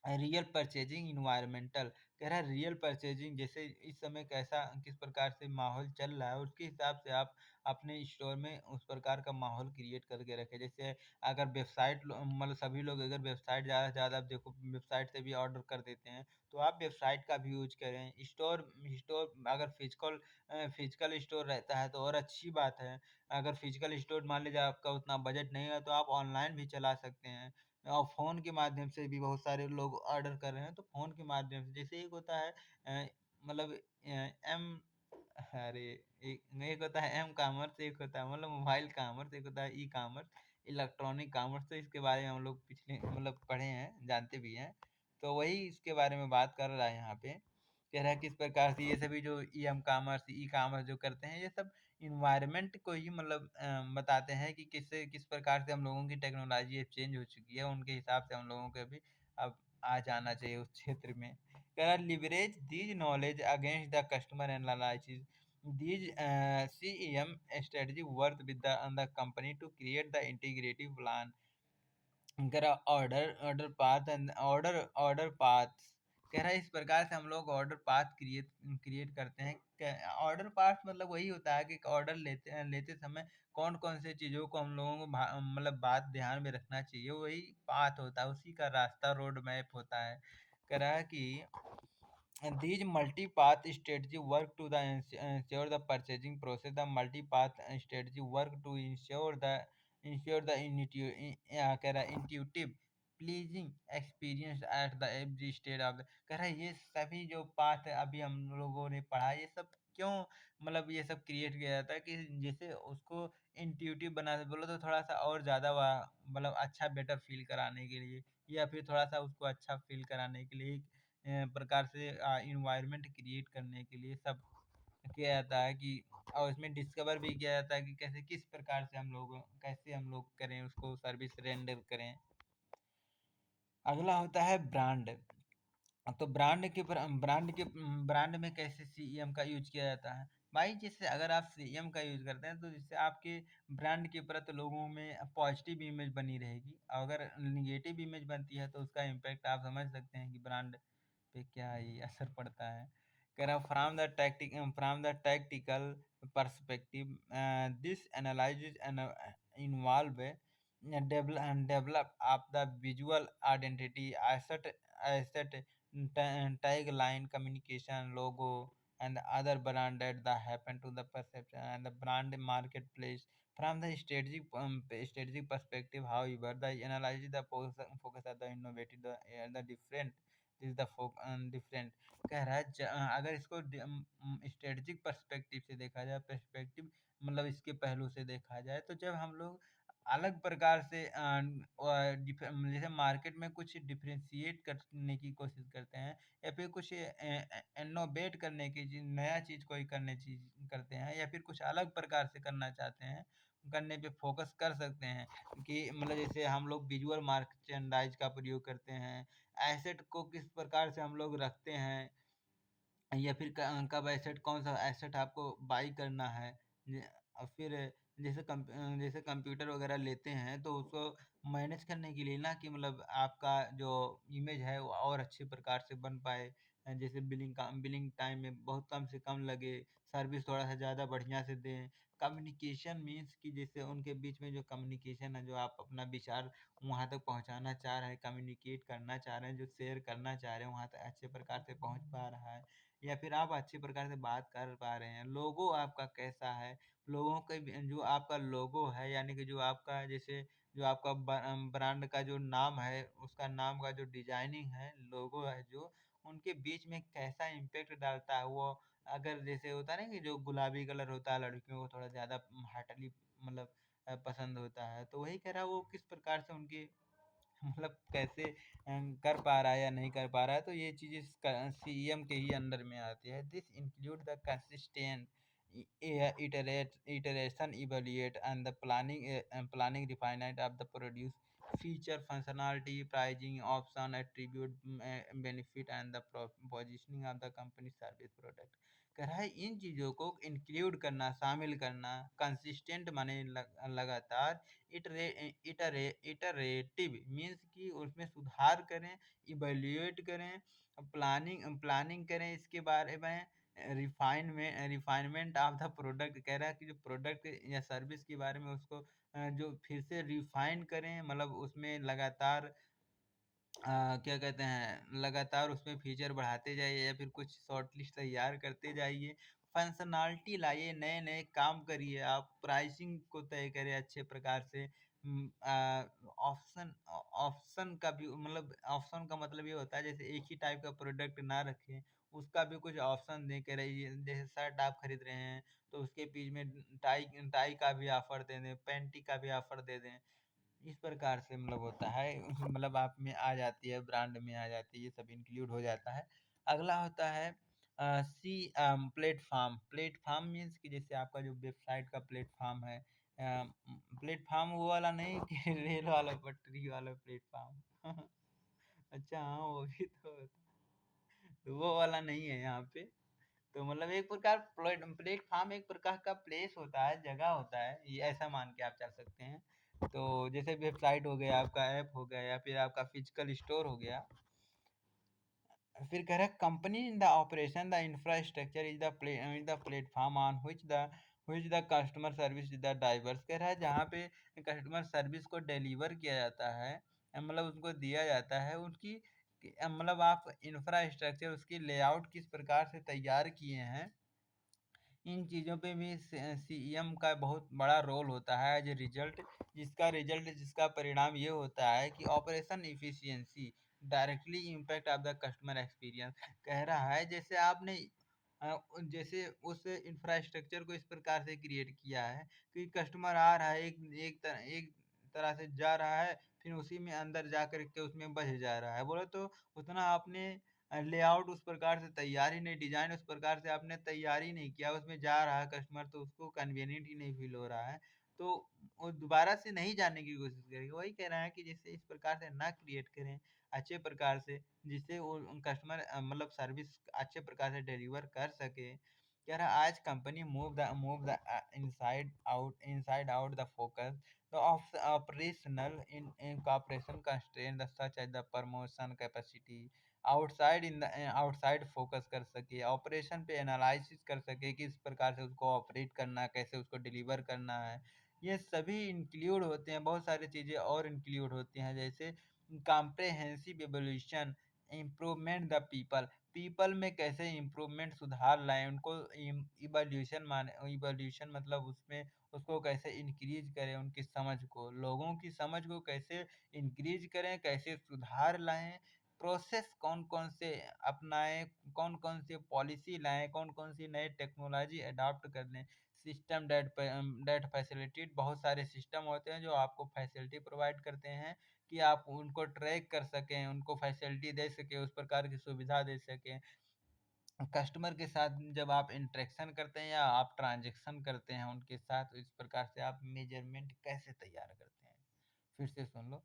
रियल परचेजिंग इन्वायरमेंटल कह रहा है रियल परचेजिंग जैसे इस समय कैसा किस प्रकार से माहौल चल रहा है उसके हिसाब से आप अपने स्टोर में उस प्रकार का माहौल क्रिएट करके रखें। जैसे अगर वेबसाइट मतलब सभी लोग अगर वेबसाइट ज़्यादा से ज़्यादा आप देखो वेबसाइट से भी ऑर्डर कर देते हैं, तो आप वेबसाइट का भी यूज करें। स्टोर स्टोर अगर फिजिकल स्टोर रहता है तो और अच्छी बात है। अगर फिजिकल स्टोर मान लीजिए आपका उतना बजट नहीं है तो आप ऑनलाइन भी चला सकते हैं। और फ़ोन के माध्यम से भी बहुत सारे लोग ऑर्डर कर रहे हैं, तो फ़ोन के माध्यम से जैसे एक होता है मतलब एम अरे एक होता है एम कॉमर्स, एक होता है मतलब मोबाइल कॉमर्स, एक होता है ई कॉमर्स, इलेक्ट्रॉनिक कॉमर्स। तो इसके बारे में हम लोग पिछले मतलब पढ़े हैं, जानते भी हैं। तो वही इसके बारे में बात कर रहा है यहाँ पे। कह रहा है किस प्रकार से ये सभी जो ईएम कॉमर्स, ई कॉमर्स जो करते हैं, ये सब इन्वायरमेंट को ही मतलब बताते हैं कि किस प्रकार से हम लोगों की टेक्नोलॉजी अब चेंज हो चुकी है, उनके हिसाब से हम लोगों को भी अब आ जाना चाहिए उस क्षेत्र में। कह रहा है leverage these knowledge against the customer analysis these CEM strategy work with the company to create the integrative plan. कह रहा ऑर्डर पाथ्स कह रहा है इस प्रकार से हम लोग ऑर्डर पाथ क्रिएट क्रिएट करते हैं। ऑर्डर पाथ मतलब वही होता है कि ऑर्डर लेते समय कौन-कौन से चीज़ों को हम लोगों को मतलब बात ध्यान में रखना चाहिए, वही पाथ होता है, उसी का रास्ता रोड मैप होता है। कह रहा है कि these multi-path strategy work to ensure the purchasing process. The multi-path strategy work to ensure the कह रहा है intuitive pleasing experience at the every stage of the कह रहा है ये सभी जो पाथ अभी हम लोगों ने पढ़ा ये सब क्यों मतलब ये सब क्रिएट किया जाता है कि जैसे उसको इंट्यूटिव बना बोलो तो थोड़ा सा और ज़्यादा मतलब अच्छा बेटर फील कराने के लिए या फिर थोड़ा सा उसको अच्छा फील कराने के लिए प्रकार से एनवायरनमेंट क्रिएट करने के लिए सब किया जाता है कि और इसमें डिस्कवर भी किया जाता है कि कैसे किस प्रकार से कैसे हम लोग करें उसको सर्विस रेंडर करें। अगला होता है ब्रांड। तो ब्रांड में कैसे सीईएम का यूज किया जाता है। भाई जैसे अगर आप सीईएम का यूज करते हैं तो जिससे आपके ब्रांड के प्रति लोगों में पॉजिटिव इमेज बनी रहेगी। अगर निगेटिव इमेज बनती है तो उसका इम्पैक्ट आप समझ सकते हैं कि ब्रांड पे क्या ये असर पड़ता है। कह रहा from the tactical perspective this analysis involve develop of the visual identity, asset tagline, communication, logo, and other branded that happen to the perception and the brand marketplace. From the strategic perspective, however, the analysis the focus of the innovative, the different. This is the different कह रहा है अगर इसको स्ट्रेटजिक पर्सपेक्टिव से देखा जाए पर्सपेक्टिव मतलब इसके पहलू से देखा जाए तो जब हम लोग अलग प्रकार से जैसे मार्केट में कुछ डिफरेंशिएट करने की कोशिश करते हैं या फिर कुछ इनोवेट करने की नया चीज़ कोई करने चीज़ करते हैं या फिर कुछ अलग प्रकार से करना चाहते हैं करने पे फ़ोकस कर सकते हैं कि मतलब जैसे हम लोग विज़ुअल मर्चेंडाइज़ का प्रयोग करते हैं, एसेट को किस प्रकार से हम लोग रखते हैं या फिर कब एसेट कौन-सा एसेट आपको बाय करना है। ज फिर जैसे कंप्यूटर वगैरह लेते हैं तो उसको मैनेज करने के लिए ना कि मतलब आपका जो इमेज है वो और अच्छे प्रकार से बन पाए। जैसे बिलिंग टाइम में बहुत कम से कम लगे, सर्विस थोड़ा-सा ज़्यादा बढ़िया से दें। कम्युनिकेशन मीन्स कि जैसे उनके बीच में जो कम्युनिकेशन है, जो आप अपना विचार वहाँ तक पहुँचाना चाह रहे हैं, कम्युनिकेट करना चाह रहे हैं, जो शेयर करना चाह रहे हैं, वहाँ तक अच्छे प्रकार से पहुँच पा रहा है। या फिर आप अच्छे प्रकार से बात कर पा रहे हैं। लोगो आपका कैसा है? लोगों के जो आपका लोगो है यानी कि जो आपका जैसे जो आपका ब्रांड का जो नाम है, उसका नाम का जो डिज़ाइनिंग है, लोगो है जो, उनके बीच में कैसा इम्पैक्ट डालता है वो अगर जैसे होता है ना कि जो गुलाबी कलर होता है लड़कियों को थोड़ा ज़्यादा हार्टली मतलब पसंद होता है। तो वही कह रहा वो किस प्रकार से उनकी मतलब कैसे कर पा रहा है या नहीं कर पा रहा है, तो ये चीज़ें सीएम के ही अंडर में आती है। This include the consistent iteration evaluate and the planning refinement of the produce feature functionality pricing option attribute benefit and the positioning of the company service product. कह रहा है इन चीज़ों को इंक्लूड करना, शामिल करना, कंसिस्टेंट माने लगातार, इटरे इटरे इटरेटिव मीन्स कि उसमें सुधार करें, इवैल्यूएट करें, प्लानिंग प्लानिंग करें इसके बारे में, रिफाइनमेंट ऑफ द प्रोडक्ट कह रहा है कि जो प्रोडक्ट या सर्विस के बारे में उसको जो फिर से रिफाइन करें मतलब उसमें लगातार क्या कहते हैं, लगातार उसमें फीचर बढ़ाते जाइए या फिर कुछ शॉर्ट लिस्ट तैयार करते जाइए। फंक्शनैलिटी लाइए, नए-नए काम करिए आप, प्राइसिंग को तय करें अच्छे प्रकार से। ऑप्शन का भी मतलब ऑप्शन का मतलब ये होता है जैसे एक ही टाइप का प्रोडक्ट ना रखें, उसका भी कुछ ऑप्शन दे के रहिए। जैसे शर्ट आप खरीद रहे हैं, तो उसके बीच में टाई टाई का भी ऑफर दे दें, पैंटी का भी ऑफर दे दें। इस प्रकार से मतलब होता है मतलब आप में आ जाती है, ब्रांड में आ जाती है, ये सब इंक्लूड हो जाता है। अगला होता है प्लेटफ़ॉर्म। प्लेटफ़ॉर्म मीन्स कि जैसे आपका जो वेबसाइट का प्लेटफ़ॉर्म है प्लेटफ़ॉर्म वो वाला नहीं कि रेल वाला पटरी वाला प्लेटफ़ॉर्म। अच्छा हाँ, वो भी तो तो वो वाला नहीं है यहाँ पे। तो मतलब एक प्रकार प्लेटफ़ॉर्म एक प्रकार का प्लेस होता है, जगह होता है, ये ऐसा मान के आप चल सकते हैं। तो जैसे वेबसाइट हो गया, आपका ऐप हो गया या फिर आपका फ़िज़िकल स्टोर हो गया। फिर कह रहा है company in the operation the infrastructure is the platform on which the customer service is the diverse कह रहा है जहाँ पे कस्टमर सर्विस को डिलीवर किया जाता है मतलब उनको दिया जाता है उनकी मतलब आप इंफ्रास्ट्रक्चर उसकी लेआउट किस प्रकार से तैयार किए हैं इन चीज़ों पे भी सीईएम का बहुत बड़ा रोल होता है एज ए रिजल्ट जिसका परिणाम ये होता है कि operation efficiency directly impact of the customer experience कह रहा है जैसे आपने जैसे उस इंफ्रास्ट्रक्चर को इस प्रकार से क्रिएट किया है कि कस्टमर आ रहा है एक तरह से जा रहा है फिर उसी में अंदर जा कर के उसमें बस जा रहा है बोले तो उतना आपने लेआउट उस प्रकार से तैयार ही नहीं डिज़ाइन उस प्रकार से आपने तैयार ही नहीं किया, उसमें जा रहा है कस्टमर तो उसको कन्वीनिएंट ही नहीं फ़ील हो रहा है। तो वो दोबारा से नहीं जाने की कोशिश करेगा। वही कह रहा है कि जैसे इस प्रकार से ना क्रिएट करें, अच्छे प्रकार से जिससे वो कस्टमर मतलब सर्विस अच्छे प्रकार से डिलीवर कर सके। कह रहा है आज company move the inside out the focus the operational in cooperation constraint such as the promotion capacity outside focus कर सके ऑपरेशन पे एनालिसिस कर सके किस प्रकार से उसको ऑपरेट करना है कैसे उसको डिलीवर करना है ये सभी इंक्लूड होते हैं बहुत सारी चीज़ें और इंक्लूड होती हैं जैसे comprehensive evolution improvement the people people में कैसे इम्प्रूवमेंट सुधार लाएं उनको इवोल्यूशन मतलब उसमें उसको कैसे इंक्रीज करें उनकी समझ को लोगों की समझ को कैसे इंक्रीज करें कैसे सुधार लाएं प्रोसेस कौन-कौन से अपनाएँ, कौन-कौन सी पॉलिसी लाएँ, कौन-कौन सी नई टेक्नोलॉजी अडॉप्ट कर लें। सिस्टम दैट फैसिलिटेट बहुत सारे सिस्टम होते हैं जो आपको फैसिलिटी प्रोवाइड करते हैं कि आप उनको ट्रैक कर सकें, उनको फैसिलिटी दे सकें, उस प्रकार की सुविधा दे सकें। कस्टमर के साथ जब आप इंटरेक्शन करते हैं या आप ट्रांजैक्शन करते हैं उनके साथ, तो इस प्रकार से आप मेजरमेंट कैसे तैयार करते हैं? फिर से सुन लो।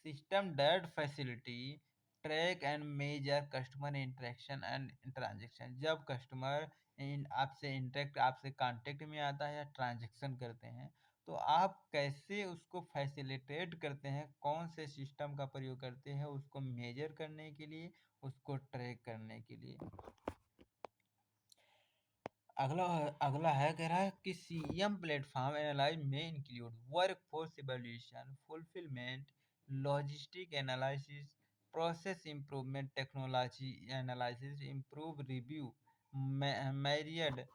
System that facility track and measure customer interaction and transaction. जब कस्टमर इन आपसे इंटरेक्ट आपसे कांटेक्ट में आता है या ट्रांजैक्शन करते हैं, तो आप कैसे उसको फैसिलिटेट करते हैं, कौन से सिस्टम का प्रयोग करते हैं उसको मेजर करने के लिए, उसको ट्रैक करने के लिए। अगला अगला है, कह रहा है कि सीएम प्लेटफॉर्म एनालाइज में include workforce evaluation, fulfilment, logistic analysis, process improvement, technology analysis, improve review, myriad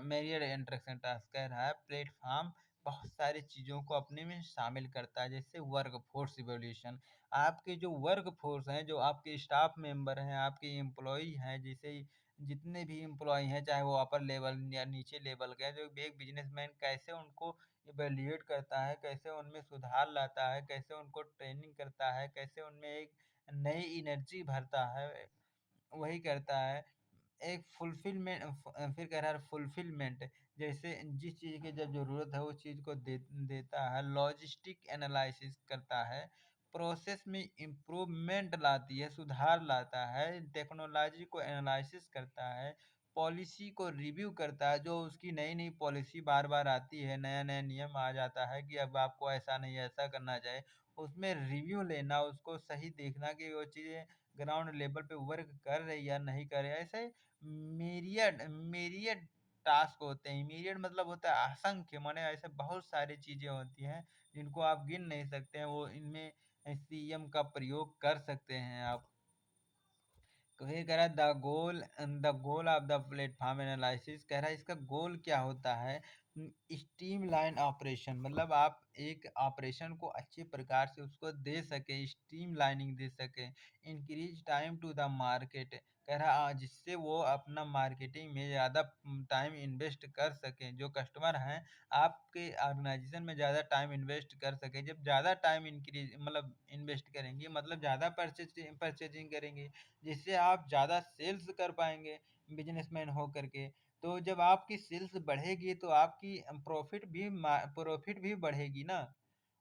merrier interaction task. कह रहा है प्लेटफॉर्म बहुत सारी चीज़ों को अपने में शामिल करता है, जैसे वर्क फोर्स इवोल्यूशन। आपके जो वर्क फोर्स हैं, जो आपके स्टाफ मेंबर हैं, आपके एम्प्लॉय हैं, जैसे जितने भी एम्प्लॉय हैं, चाहे वो अपर लेवल या नीचे लेवल के हैं, जो एक बिजनेसमैन कैसे उनको इवेल्युएट करता है, कैसे उनमें सुधार लाता है, कैसे उनको ट्रेनिंग करता है, कैसे उनमें एक नई एनर्जी भरता है, वही करता है। एक फुलफिलमेंट फिर कह रहा है फुलफिलमेंट, जैसे जिस चीज़ की जब ज़रूरत है उस चीज़ को देता है। लॉजिस्टिक एनालिसिस करता है, प्रोसेस में इम्प्रूवमेंट लाती है, सुधार लाता है। टेक्नोलॉजी को एनालिसिस करता है, पॉलिसी को रिव्यू करता है, जो उसकी नई नई पॉलिसी बार बार आती है, नया नया नियम आ जाता है कि अब आपको ऐसा नहीं ऐसा करना चाहिए, उसमें रिव्यू लेना, उसको सही देखना कि वो चीज़ें ग्राउंड लेवल पे वर्क कर रही है या नहीं कर रही है। ऐसे मीरियड मीरियड टास्क होते हैं। मीरियड मतलब होता है असंख्य, माने ऐसे बहुत सारी चीजें होती हैं जिनको आप गिन नहीं सकते हैं, वो इनमें सीएम का प्रयोग कर सकते हैं आप। तो ये कह रहा है the goal of the platform analysis. कह रहा है इसका गोल क्या होता है? स्ट्रीमलाइन ऑपरेशन, मतलब आप एक ऑपरेशन को अच्छे प्रकार से उसको दे सके, स्ट्रीमलाइनिंग दे सके। Increase time to the market, कह रहा जिससे वो अपना मार्केटिंग में ज़्यादा टाइम इन्वेस्ट कर सकें, जो कस्टमर हैं आपके ऑर्गेनाइजेशन में ज़्यादा टाइम इन्वेस्ट कर सकें। जब ज़्यादा टाइम इंक्रीज मतलब इन्वेस्ट करेंगे, मतलब ज़्यादा परचेजिंग करेंगे, जिससे आप ज़्यादा सेल्स कर पाएँगे बिज़नेसमैन हो कर के। तो जब आपकी सेल्स बढ़ेगी तो आपकी प्रॉफ़िट भी बढ़ेगी ना,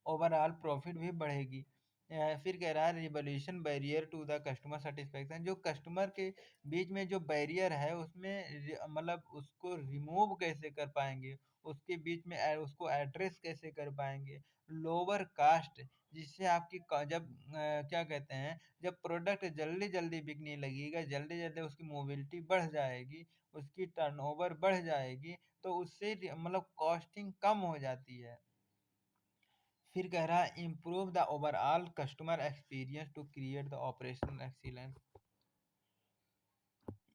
ओवरऑल प्रॉफ़िट भी बढ़ेगी। फिर कह रहा है revolution barrier to the customer satisfaction, जो कस्टमर के बीच में जो बैरियर है उसमें मतलब उसको रिमूव कैसे कर पाएँगे, उसके बीच में उसको एड्रेस कैसे कर पाएँगे। लोअर कॉस्ट, जिससे आपकी जब क्या कहते हैं, जब प्रोडक्ट जल्दी-जल्दी बिकने लगेगा, जल्दी-जल्दी उसकी मोबिलिटी बढ़ जाएगी, उसकी टर्नओवर बढ़ जाएगी, तो उससे मतलब कॉस्टिंग कम हो जाती है। फिर कह रहा है improve the overall customer experience to create the operational excellence.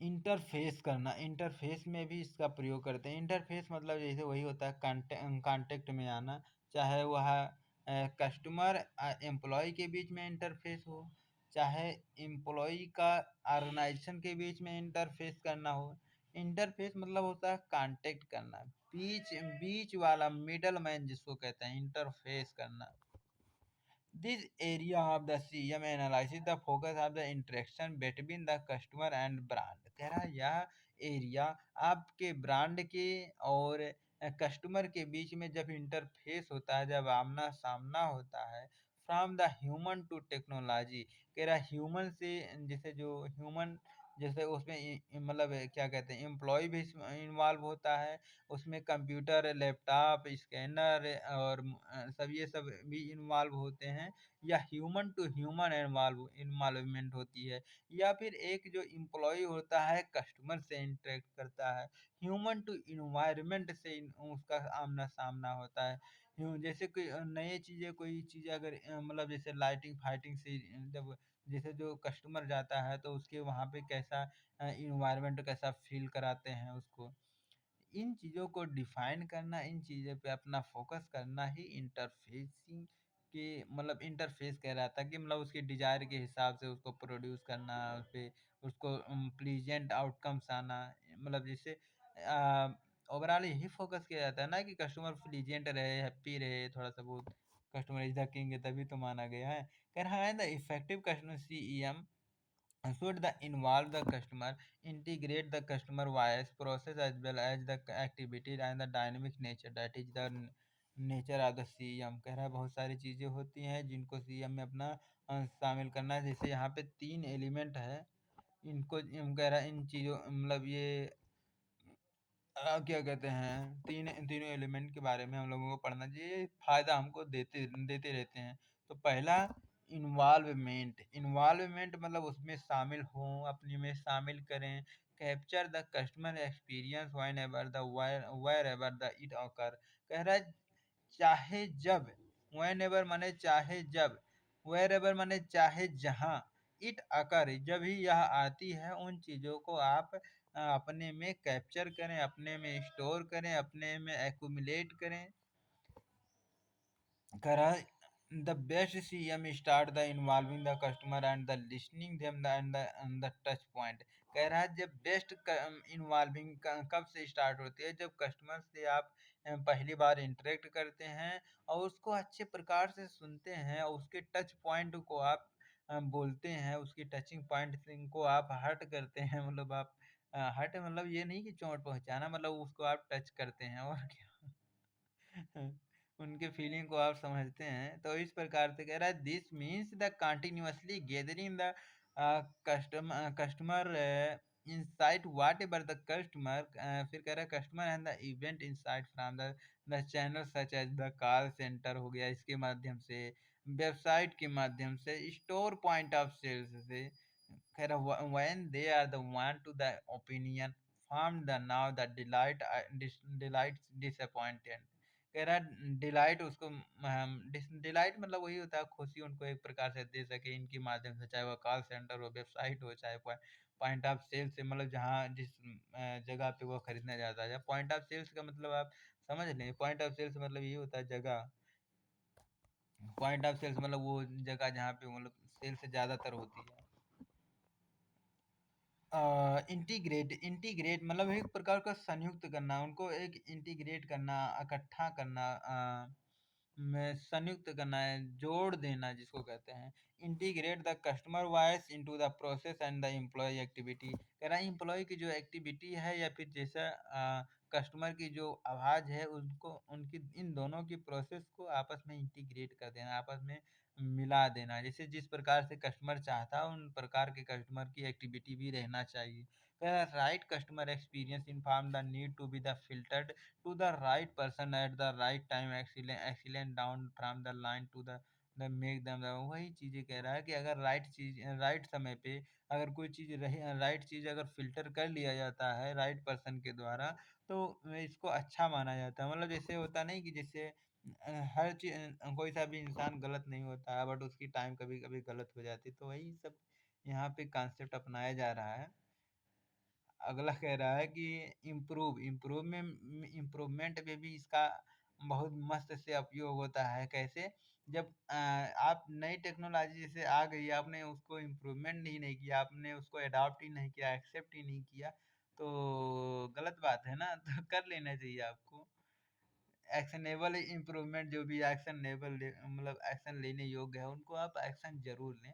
Interface करना, इंटरफेस में भी इसका प्रयोग करते हैं। इंटरफेस मतलब जैसे वही होता है कांटेक्ट में आना, चाहे वह कस्टमर एम्प्लॉय के बीच में इंटरफेस हो, चाहे एम्प्लॉय का ऑर्गेनाइजेशन के बीच में इंटरफेस करना हो। इंटरफेस मतलब होता है कांटेक्ट करना, बीच बीच वाला मिडल मैन जिसको कहते हैं, इंटरफेस करना। This area of the CM analysis the focus of the interaction between the customer and brand। कह रहा है यह एरिया आपके ब्रांड के और कस्टमर के बीच में जब इंटरफेस होता है, जब आमना सामना होता है, from the human to technology. कह रहा है ह्यूमन से, जैसे जो ह्यूमन जैसे उसमें मतलब क्या कहते हैं, एम्प्लॉय भी इन्वॉल्व होता है, उसमें कंप्यूटर, लैपटॉप, स्कैनर और सब ये सब भी इन्वॉल्व होते हैं, या ह्यूमन टू ह्यूमन इन्वॉल्वमेंट होती है, या फिर एक जो एम्प्लॉय होता है कस्टमर से इंटरेक्ट करता है, ह्यूमन टू इन्वायरमेंट से उसका आमना सामना होता है। जैसे कोई नई चीज़ें, कोई चीज़ अगर मतलब जैसे लाइटिंग फाइटिंग से जब जैसे जो कस्टमर जाता है तो उसके वहाँ पे कैसा इन्वायरमेंट कैसा फील कराते हैं उसको। इन चीज़ों को डिफाइन करना, इन चीज़ों पे अपना फ़ोकस करना ही इंटरफेसिंग के मतलब इंटरफेस कहलाता है, कि मतलब उसके डिज़ायर के हिसाब से उसको प्रोड्यूस करना, उसपे उसको प्लीज़ेंट आउटकम्स आना। मतलब जैसे ओवरऑल यही फ़ोकस किया जाता है ना कि कस्टमर प्लीज़ेंट रहे, हैप्पी रहे, थोड़ा-सा बहुत। कस्टमर इज़ द किंग है तभी तो माना गया है। कह रहा है the effective customer CEM should the involve the customer, integrate the customer voice, process as well as the activities and the dynamic nature, that is the nature of the CM। कह रहा है बहुत सारी चीज़ें होती हैं जिनको CM में अपना शामिल करना है। जैसे यहाँ पे 3 एलिमेंट है, इनको कह रहा है इन चीज़ों मतलब ये क्या कहते हैं, तीनों एलिमेंट के बारे में हम लोगों को पढ़ना चाहिए, फ़ायदा हमको देते देते रहते हैं। तो पहला इन्वॉल्वमेंट, इन्वॉल्वमेंट मतलब उसमें शामिल हों, अपने में शामिल करें। Capture the customer experience whenever the wherever the it occur. कह रहा है चाहे जब, व्हेनेवर माने चाहे जब, वेयरएवर माने चाहे जहाँ, इट अकर जब भी यह आती है, उन चीज़ों को आप अपने में कैप्चर करें, अपने में स्टोर करें, अपने में एक्यूमुलेट करें। कह रहा है the best CM start the involving the customer and the listening them the end the touch point. कह रहा है जब बेस्ट इन्वॉल्विंग कब से स्टार्ट होती है, जब कस्टमर से आप पहली बार इंटरेक्ट करते हैं और उसको अच्छे प्रकार से सुनते हैं और उसके टच पॉइंट को आप बोलते हैं, उसकी टचिंग पॉइंट को आप हर्ट करते हैं, मतलब आप हर्ट मतलब ये नहीं कि चोट पहुंचाना, मतलब उसको आप टच करते हैं और क्या उनके फीलिंग को आप समझते हैं। तो इस प्रकार से कह रहा है this means the continuously gathering the customer insight whatever the customer, फिर कह रहा है customer and the event insight from the channel such as the call center हो गया, इसके माध्यम से, वेबसाइट के माध्यम से, स्टोर पॉइंट ऑफ सेल्स से। कह रहा when they are the one to the opinion formed the now the delight disappointed। कह रहा है डिलाइट उसको डिलाइट मतलब वही होता है खुशी, उनको एक प्रकार से दे सके इनके माध्यम से, चाहे वह कॉल सेंटर हो, वेबसाइट हो, चाहे पॉइंट ऑफ सेल से, मतलब जहाँ जिस जगह पे वो खरीदना चाहता है। पॉइंट ऑफ सेल्स का मतलब आप समझ लें, पॉइंट ऑफ सेल्स मतलब ये होता है जगह, पॉइंट ऑफ सेल्स मतलब वो जगह जहाँ पे मतलब सेल्स ज़्यादातर होती है। इंटीग्रेट, इंटीग्रेट मतलब एक प्रकार का संयुक्त करना, उनको एक इंटीग्रेट करना, इकट्ठा करना, में संयुक्त करना है, जोड़ देना जिसको कहते हैं। Integrate the customer voice into the process and the employ activity. कह रहा है एम्प्लॉय की जो एक्टिविटी है या फिर जैसा कस्टमर की जो आवाज़ है, उनको उनकी इन दोनों की प्रोसेस को आपस में इंटीग्रेट कर देना, आपस में मिला देना। जैसे जिस प्रकार से कस्टमर चाहता है उन प्रकार के कस्टमर की एक्टिविटी भी रहना चाहिए। Right customer experience inform the need to be the filtered to the right person at the right time, excellent down from the line to the make them. वही चीज़ें कह रहा है कि अगर राइट चीज़ राइट समय पे अगर कोई चीज़ रहे, राइट चीज़ अगर फ़िल्टर कर लिया जाता है राइट पर्सन के द्वारा, तो इसको अच्छा माना जाता है। मतलब जैसे होता नहीं कि जैसे हर चीज़ कोई सा भी इंसान गलत नहीं होता है, बट उसकी टाइम कभी-कभी गलत हो जाती है। तो वही सब यहाँ पे कॉन्सेप्ट अपनाया जा रहा है। अगला कह रहा है कि इम्प्रूवमेंट में भी इसका बहुत मस्त से उपयोग होता है। कैसे? जब आप नई टेक्नोलॉजी जैसे आ गई, आपने उसको इम्प्रूवमेंट ही नहीं किया, आपने उसको अडॉप्ट ही नहीं किया, एक्सेप्ट ही नहीं किया, तो गलत बात है ना? तो कर लेना चाहिए आपको। एक्शनेबल इम्प्रूवमेंट जो भी एक्शनेबल मतलब एक्शन लेने योग्य है, उनको आप एक्शन ज़रूर लें।